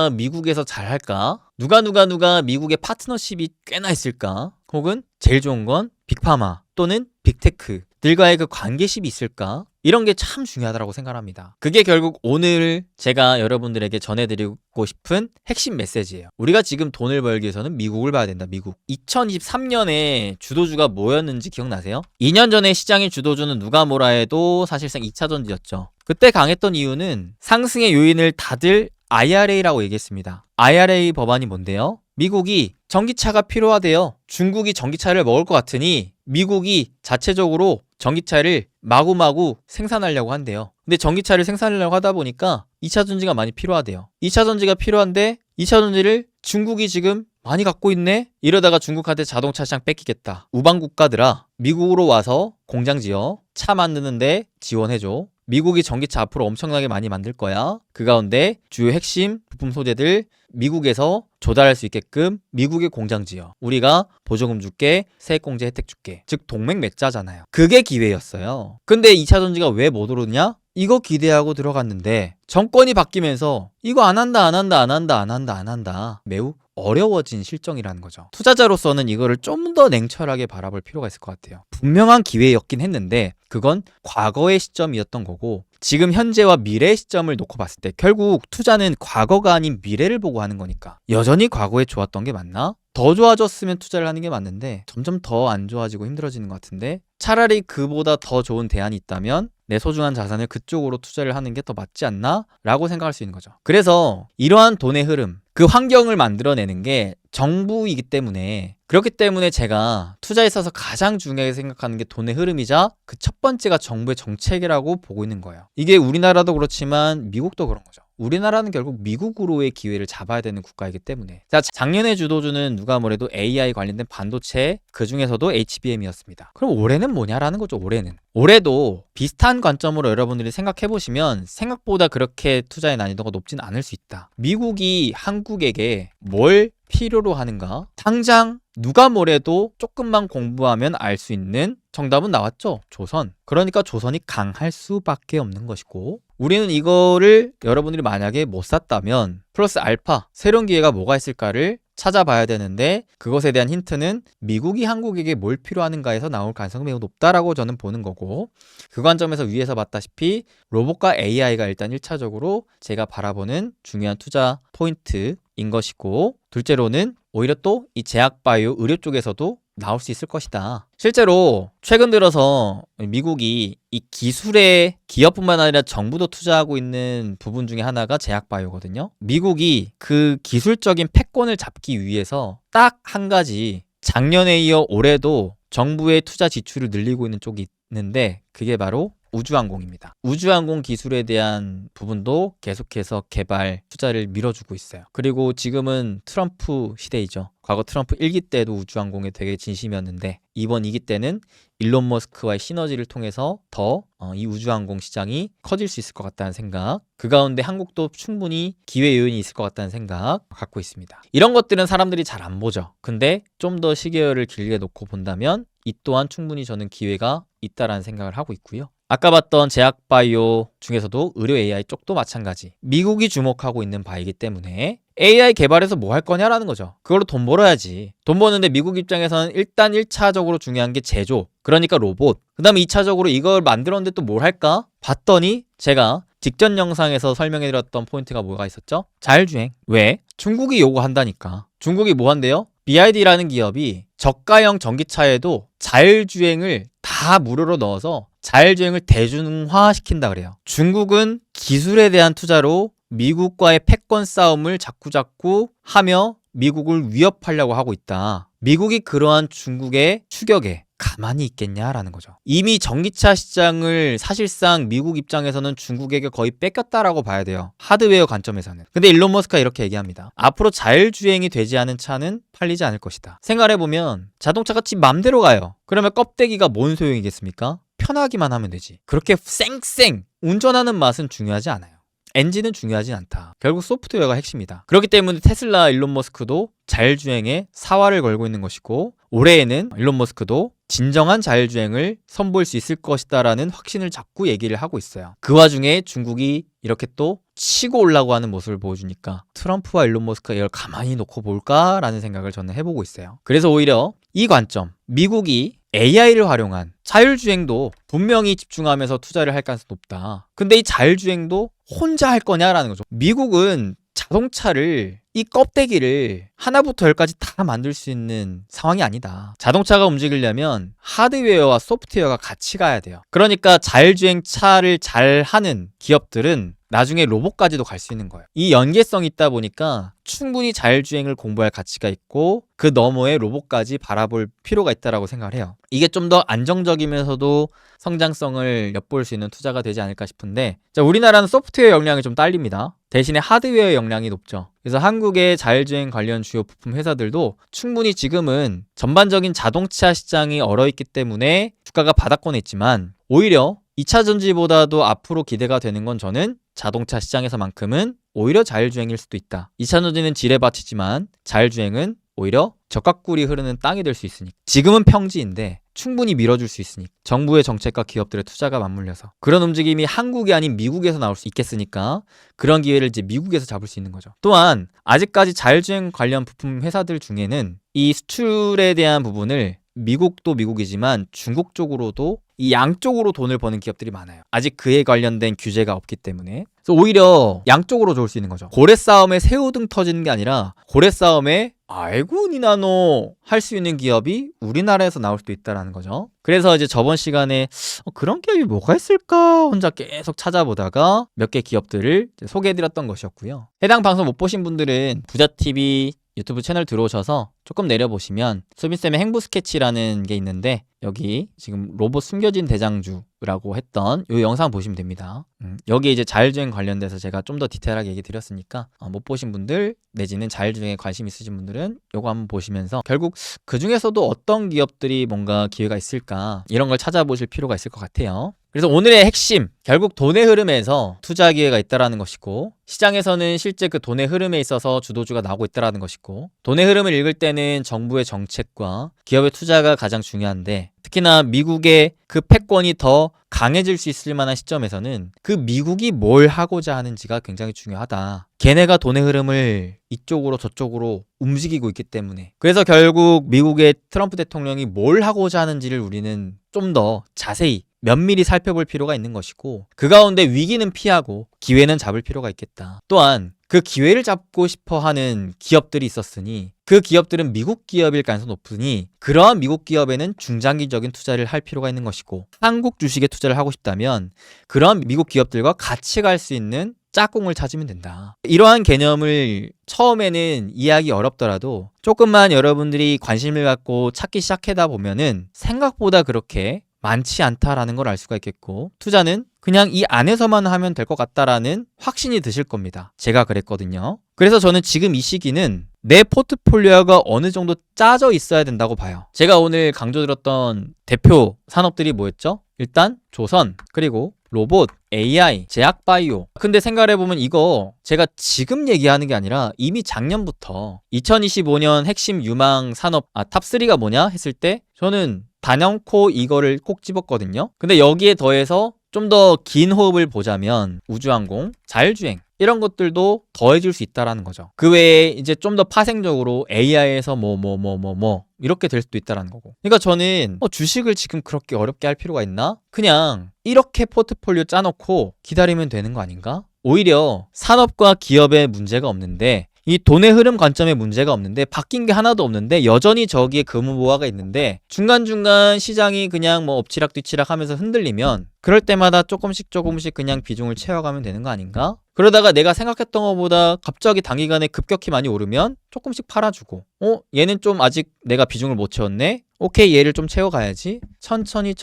미국에서 잘할까? 누가 미국의 파트너십이 꽤나 있을까? 혹은 제일 좋은 건 빅파마 또는 빅테크들과의 그 관계십이 있을까? 이런 게 참 중요하다고 생각합니다. 그게 결국 오늘 제가 여러분들에게 전해드리고 싶은 핵심 메시지예요. 우리가 지금 돈을 벌기 위해서는 미국을 봐야 된다. 미국. 2023년에 주도주가 뭐였는지 기억나세요? 2년 전에 시장의 주도주는 누가 뭐라 해도 사실상 2차전지였죠. 그때 강했던 이유는 상승의 요인을 다들 IRA라고 얘기했습니다. IRA 법안이 뭔데요? 미국이 전기차가 필요하대요. 중국이 전기차를 먹을 것 같으니 미국이 자체적으로 전기차를 마구마구 생산하려고 한대요. 근데 전기차를 생산하려고 하다 보니까 2차 전지가 많이 필요하대요. 2차 전지가 필요한데 2차 전지를 중국이 지금 많이 갖고 있네? 이러다가 중국한테 자동차 시장 뺏기겠다. 우방 국가들아, 미국으로 와서 공장 지어 차 만드는데 지원해줘. 미국이 전기차 앞으로 엄청나게 많이 만들 거야. 그 가운데 주요 핵심 부품 소재들 미국에서 조달할 수 있게끔 미국의 공장 지어. 우리가 보조금 줄게, 세액공제 혜택 줄게. 즉 동맹 맺자잖아요. 그게 기회였어요. 근데 2차 전지가 왜 못 오르냐? 이거 기대하고 들어갔는데 정권이 바뀌면서 이거 안 한다. 매우 어려워진 실정이라는 거죠. 투자자로서는 이거를 좀 더 냉철하게 바라볼 필요가 있을 것 같아요. 분명한 기회였긴 했는데 그건 과거의 시점이었던 거고, 지금 현재와 미래의 시점을 놓고 봤을 때 결국 투자는 과거가 아닌 미래를 보고 하는 거니까 여전히 과거에 좋았던 게 맞나? 더 좋아졌으면 투자를 하는 게 맞는데 점점 더 안 좋아지고 힘들어지는 것 같은데, 차라리 그보다 더 좋은 대안이 있다면 내 소중한 자산을 그쪽으로 투자를 하는 게 더 맞지 않나? 라고 생각할 수 있는 거죠. 그래서 이러한 돈의 흐름, 그 환경을 만들어내는 게 정부이기 때문에, 그렇기 때문에 제가 투자에 있어서 가장 중요하게 생각하는 게 돈의 흐름이자 그 첫 번째가 정부의 정책이라고 보고 있는 거예요. 이게 우리나라도 그렇지만 미국도 그런 거죠. 우리나라는 결국 미국으로의 기회를 잡아야 되는 국가이기 때문에. 자, 작년의 주도주는 누가 뭐래도 AI 관련된 반도체, 그 중에서도 HBM이었습니다. 그럼 올해는 뭐냐라는 거죠. 올해도 비슷한 관점으로 여러분들이 생각해 보시면 생각보다 그렇게 투자의 난이도가 높진 않을 수 있다. 미국이 한국에게 뭘 필요로 하는가? 당장 누가 뭐래도 조금만 공부하면 알 수 있는 정답은 나왔죠. 조선. 그러니까 조선이 강할 수밖에 없는 것이고, 우리는 이거를 여러분들이 만약에 못 샀다면 플러스 알파 새로운 기회가 뭐가 있을까를 찾아봐야 되는데, 그것에 대한 힌트는 미국이 한국에게 뭘 필요하는가에서 나올 가능성이 매우 높다라고 저는 보는 거고, 그 관점에서 위에서 봤다시피 로봇과 AI가 일단 1차적으로 제가 바라보는 중요한 투자 포인트인 것이고, 둘째로는 오히려 또 이 제약바이오 의료 쪽에서도 나올 수 있을 것이다. 실제로 최근 들어서 미국이 이 기술에 기업뿐만 아니라 정부도 투자하고 있는 부분 중에 하나가 제약바이오거든요. 미국이 그 기술적인 패권을 잡기 위해서 딱 한 가지, 작년에 이어 올해도 정부의 투자 지출을 늘리고 있는 쪽이 있는데, 그게 바로 우주항공입니다. 우주항공 기술에 대한 부분도 계속해서 개발 투자를 밀어주고 있어요. 그리고 지금은 트럼프 시대이죠. 과거 트럼프 1기 때도 우주항공에 되게 진심이었는데, 이번 2기 때는 일론 머스크와의 시너지를 통해서 더 이 우주항공 시장이 커질 수 있을 것 같다는 생각, 그 가운데 한국도 충분히 기회 요인이 있을 것 같다는 생각 갖고 있습니다. 이런 것들은 사람들이 잘 안 보죠. 근데 좀 더 시계열을 길게 놓고 본다면 이 또한 충분히 저는 기회가 있다라는 생각을 하고 있고요. 아까 봤던 제약바이오 중에서도 의료 AI 쪽도 마찬가지. 미국이 주목하고 있는 바이기 때문에 AI 개발해서 뭐 할 거냐라는 거죠. 그걸로 돈 벌어야지. 돈 버는데 미국 입장에서는 일단 1차적으로 중요한 게 제조, 그러니까 로봇. 그 다음에 2차적으로 이걸 만들었는데 또 뭘 할까? 봤더니 제가 직전 영상에서 설명해드렸던 포인트가 뭐가 있었죠? 자율주행. 왜? 중국이 요구한다니까. 중국이 뭐 한대요? BYD라는 기업이 저가형 전기차에도 자율주행을 다 무료로 넣어서 자율주행을 대중화시킨다 그래요. 중국은 기술에 대한 투자로 미국과의 패권 싸움을 자꾸자꾸 하며 미국을 위협하려고 하고 있다. 미국이 그러한 중국의 추격에 가만히 있겠냐라는 거죠. 이미 전기차 시장을 사실상 미국 입장에서는 중국에게 거의 뺏겼다라고 봐야 돼요. 하드웨어 관점에서는. 근데 일론 머스크가 이렇게 얘기합니다. 앞으로 자율주행이 되지 않은 차는 팔리지 않을 것이다. 생각해보면 자동차가 지 맘대로 가요. 그러면 껍데기가 뭔 소용이겠습니까? 편하기만 하면 되지. 그렇게 쌩쌩 운전하는 맛은 중요하지 않아요. 엔진은 중요하진 않다. 결국 소프트웨어가 핵심이다. 그렇기 때문에 테슬라 일론 머스크도 자율주행에 사활을 걸고 있는 것이고, 올해에는 일론 머스크도 진정한 자율주행을 선보일 수 있을 것이다라는 확신을 자꾸 얘기를 하고 있어요. 그 와중에 중국이 이렇게 또 치고 올라고 하는 모습을 보여주니까 트럼프와 일론 머스크가 이걸 가만히 놓고 볼까라는 생각을 저는 해보고 있어요. 그래서 오히려 이 관점, 미국이 AI를 활용한 자율주행도 분명히 집중하면서 투자를 할 가능성이 높다. 근데 이 자율주행도 혼자 할 거냐라는 거죠. 미국은 자동차를, 이 껍데기를 하나부터 열까지 다 만들 수 있는 상황이 아니다. 자동차가 움직이려면 하드웨어와 소프트웨어가 같이 가야 돼요. 그러니까 자율주행 차를 잘 하는 기업들은 나중에 로봇까지도 갈 수 있는 거예요. 이 연계성이 있다 보니까 충분히 자율주행을 공부할 가치가 있고, 그 너머에 로봇까지 바라볼 필요가 있다고 생각을 해요. 이게 좀 더 안정적이면서도 성장성을 엿볼 수 있는 투자가 되지 않을까 싶은데, 자, 우리나라는 소프트웨어 역량이 좀 딸립니다. 대신에 하드웨어 역량이 높죠. 그래서 한국의 자율주행 관련 주요 부품 회사들도 충분히 지금은 전반적인 자동차 시장이 얼어있기 때문에 주가가 바닥권에 있지만, 오히려 2차 전지보다도 앞으로 기대가 되는 건 저는 자동차 시장에서만큼은 오히려 자율주행일 수도 있다. 2차 전지는 지뢰밭이지만 자율주행은 오히려 적각꿀이 흐르는 땅이 될 수 있으니, 지금은 평지인데 충분히 밀어줄 수 있으니, 정부의 정책과 기업들의 투자가 맞물려서 그런 움직임이 한국이 아닌 미국에서 나올 수 있겠으니까 그런 기회를 이제 미국에서 잡을 수 있는 거죠. 또한 아직까지 자율주행 관련 부품 회사들 중에는 이 수출에 대한 부분을 미국도 미국이지만 중국 쪽으로도 이 양쪽으로 돈을 버는 기업들이 많아요. 아직 그에 관련된 규제가 없기 때문에. 그래서 오히려 양쪽으로 좋을 수 있는 거죠. 고래 싸움에 새우등 터지는 게 아니라 고래 싸움에 아이고 니나노 할 수 있는 기업이 우리나라에서 나올 수도 있다는 거죠. 그래서 이제 저번 시간에 그런 기업이 뭐가 있을까 혼자 계속 찾아보다가 몇 개 기업들을 소개해드렸던 것이었고요. 해당 방송 못 보신 분들은 부자TV 유튜브 채널 들어오셔서 조금 내려보시면 수빈쌤의 행보 스케치라는 게 있는데, 여기 지금 로봇 숨겨진 대장주라고 했던 이 영상 보시면 됩니다. 여기 이제 자율주행 관련돼서 제가 좀 더 디테일하게 얘기 드렸으니까 못 보신 분들 내지는 자율주행에 관심 있으신 분들은 요거 한번 보시면서 결국 그 중에서도 어떤 기업들이 뭔가 기회가 있을까 이런 걸 찾아보실 필요가 있을 것 같아요. 그래서 오늘의 핵심, 결국 돈의 흐름에서 투자 기회가 있다라는 것이고, 시장에서는 실제 그 돈의 흐름에 있어서 주도주가 나오고 있다라는 것이고, 돈의 흐름을 읽을 때는 정부의 정책과 기업의 투자가 가장 중요한데, 특히나 미국의 그 패권이 더 강해질 수 있을 만한 시점에서는 그 미국이 뭘 하고자 하는지가 굉장히 중요하다. 걔네가 돈의 흐름을 이쪽으로 저쪽으로 움직이고 있기 때문에. 그래서 결국 미국의 트럼프 대통령이 뭘 하고자 하는지를 우리는 좀 더 자세히 면밀히 살펴볼 필요가 있는 것이고, 그 가운데 위기는 피하고 기회는 잡을 필요가 있겠다. 또한 그 기회를 잡고 싶어 하는 기업들이 있었으니 그 기업들은 미국 기업일 가능성이 높으니 그러한 미국 기업에는 중장기적인 투자를 할 필요가 있는 것이고, 한국 주식에 투자를 하고 싶다면 그러한 미국 기업들과 같이 갈 수 있는 짝꿍을 찾으면 된다. 이러한 개념을 처음에는 이해하기 어렵더라도 조금만 여러분들이 관심을 갖고 찾기 시작하다 보면은 생각보다 그렇게 많지 않다라는 걸 알 수가 있겠고, 투자는 그냥 이 안에서만 하면 될 것 같다라는 확신이 드실 겁니다. 제가 그랬거든요. 그래서 저는 지금 이 시기는 내 포트폴리오가 어느 정도 짜져 있어야 된다고 봐요. 제가 오늘 강조드렸던 대표 산업들이 뭐였죠? 일단 조선, 그리고 로봇, AI, 제약바이오. 근데 생각해보면 이거 제가 지금 얘기하는 게 아니라 이미 작년부터 2025년 핵심 유망 산업 탑3가 뭐냐 했을 때 저는 단연코 이거를 꼭 집었거든요. 근데 여기에 더해서 좀 더 긴 호흡을 보자면 우주항공, 자율주행 이런 것들도 더해질 수 있다라는 거죠. 그 외에 이제 좀 더 파생적으로 AI에서 이렇게 될 수도 있다라는 거고. 그러니까 저는 주식을 지금 그렇게 어렵게 할 필요가 있나? 그냥 이렇게 포트폴리오 짜놓고 기다리면 되는 거 아닌가? 오히려 산업과 기업에 문제가 없는데, 이 돈의 흐름 관점에 문제가 없는데, 바뀐 게 하나도 없는데 여전히 저기에 금은보화가 있는데 중간중간 시장이 그냥 엎치락뒤치락 하면서 흔들리면 그럴 때마다 조금씩 그냥 비중을 채워가면 되는 거 아닌가? 그러다가 내가 생각했던 것보다 갑자기 단기간에 급격히 많이 오르면 조금씩 팔아주고, 얘는 좀 아직 내가 비중을 못 채웠네? 오케이, 얘를 좀 채워가야지. 천천히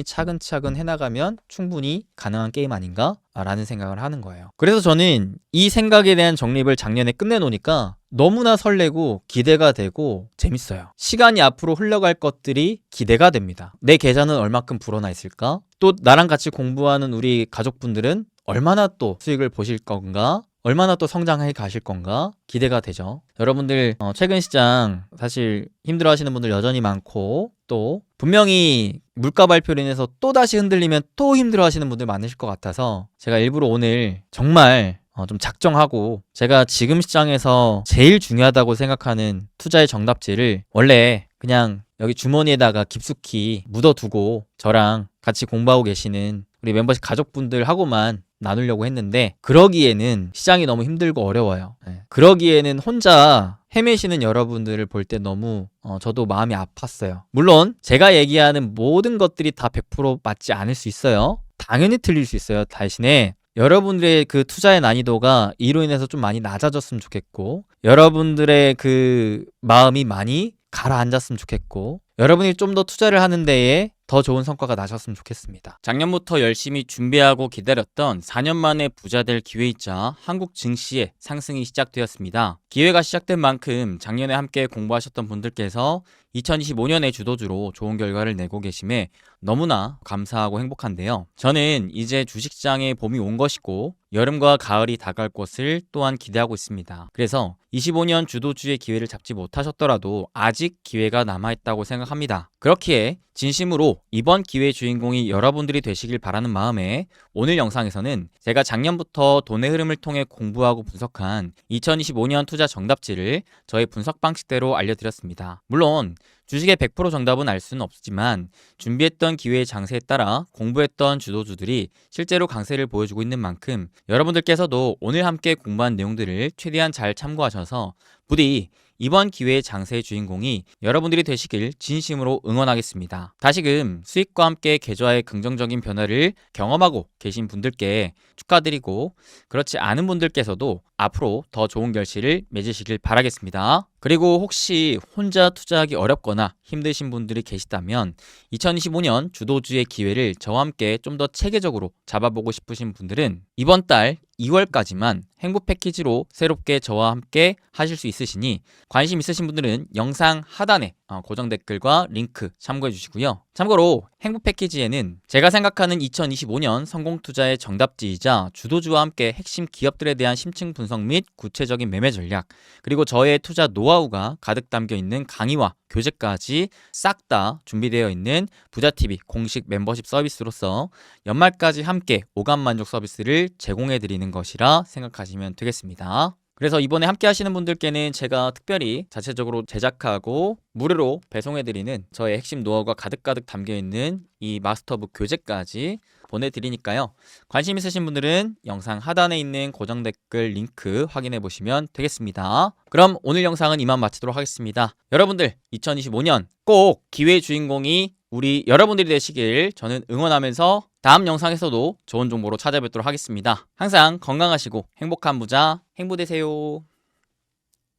차근차근 해나가면 충분히 가능한 게임 아닌가? 라는 생각을 하는 거예요. 그래서 저는 이 생각에 대한 정립을 작년에 끝내놓으니까 너무나 설레고 기대가 되고 재밌어요. 시간이 앞으로 흘러갈 것들이 기대가 됩니다. 내 계좌는 얼마큼 불어나 있을까? 또 나랑 같이 공부하는 우리 가족분들은 얼마나 또 수익을 보실 건가? 얼마나 또 성장해 가실 건가? 기대가 되죠. 여러분들 최근 시장 사실 힘들어 하시는 분들 여전히 많고, 또 분명히 물가 발표로 인해서 또다시 흔들리면 또 힘들어 하시는 분들 많으실 것 같아서 제가 일부러 오늘 정말 좀 작정하고 제가 지금 시장에서 제일 중요하다고 생각하는 투자의 정답지를 원래 그냥 여기 주머니에다가 깊숙이 묻어두고 저랑 같이 공부하고 계시는 우리 멤버십 가족분들하고만 나누려고 했는데, 그러기에는 시장이 너무 힘들고 어려워요. 그러기에는 혼자 헤매시는 여러분들을 볼 때 너무 저도 마음이 아팠어요. 물론 제가 얘기하는 모든 것들이 다 100% 맞지 않을 수 있어요. 당연히 틀릴 수 있어요. 대신에 여러분들의 그 투자의 난이도가 이로 인해서 좀 많이 낮아졌으면 좋겠고, 여러분들의 그 마음이 많이 가라앉았으면 좋겠고, 여러분이 좀 더 투자를 하는 데에 더 좋은 성과가 나셨으면 좋겠습니다. 작년부터 열심히 준비하고 기다렸던 4년 만에 부자 될 기회이자 한국 증시의 상승이 시작되었습니다. 기회가 시작된 만큼 작년에 함께 공부하셨던 분들께서 2025년의 주도주로 좋은 결과를 내고 계심에 너무나 감사하고 행복한데요. 저는 이제 주식시장에 봄이 온 것이고 여름과 가을이 다가올 것을 또한 기대하고 있습니다. 그래서 25년 주도주의 기회를 잡지 못하셨더라도 아직 기회가 남아있다고 생각합니다. 그렇기에 진심으로 이번 기회의 주인공이 여러분들이 되시길 바라는 마음에 오늘 영상에서는 제가 작년부터 돈의 흐름을 통해 공부하고 분석한 2025년 투자 정답지를 저의 분석 방식대로 알려드렸습니다. 물론 주식의 100% 정답은 알 수는 없지만 준비했던 기회의 장세에 따라 공부했던 주도주들이 실제로 강세를 보여주고 있는 만큼 여러분들께서도 오늘 함께 공부한 내용들을 최대한 잘 참고하셔서 부디 이번 기회의 장세의 주인공이 여러분들이 되시길 진심으로 응원하겠습니다. 다시금 수익과 함께 계좌의 긍정적인 변화를 경험하고 계신 분들께 축하드리고, 그렇지 않은 분들께서도 앞으로 더 좋은 결실을 맺으시길 바라겠습니다. 그리고 혹시 혼자 투자하기 어렵거나 힘드신 분들이 계시다면 2025년 주도주의 기회를 저와 함께 좀 더 체계적으로 잡아보고 싶으신 분들은 이번 달 2월까지만 행복 패키지로 새롭게 저와 함께 하실 수 있으시니 관심 있으신 분들은 영상 하단에 고정 댓글과 링크 참고해 주시고요. 참고로 행복 패키지에는 제가 생각하는 2025년 성공투자의 정답지이자 주도주와 함께 핵심 기업들에 대한 심층 분석 및 구체적인 매매 전략, 그리고 저의 투자 노하우가 가득 담겨 있는 강의와 교재까지 싹 다 준비되어 있는 부자TV 공식 멤버십 서비스로서 연말까지 함께 오감만족 서비스를 제공해 드리는 것이라 생각하시면 되겠습니다. 그래서 이번에 함께 하시는 분들께는 제가 특별히 자체적으로 제작하고 무료로 배송해드리는 저의 핵심 노하우가 가득가득 담겨있는 이 마스터북 교재까지 보내드리니까요. 관심 있으신 분들은 영상 하단에 있는 고정 댓글 링크 확인해 보시면 되겠습니다. 그럼 오늘 영상은 이만 마치도록 하겠습니다. 여러분들 2025년 꼭 기회의 주인공이 우리 여러분들이 되시길 저는 응원하면서 다음 영상에서도 좋은 정보로 찾아뵙도록 하겠습니다. 항상 건강하시고 행복한 부자 행보 되세요.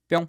뿅.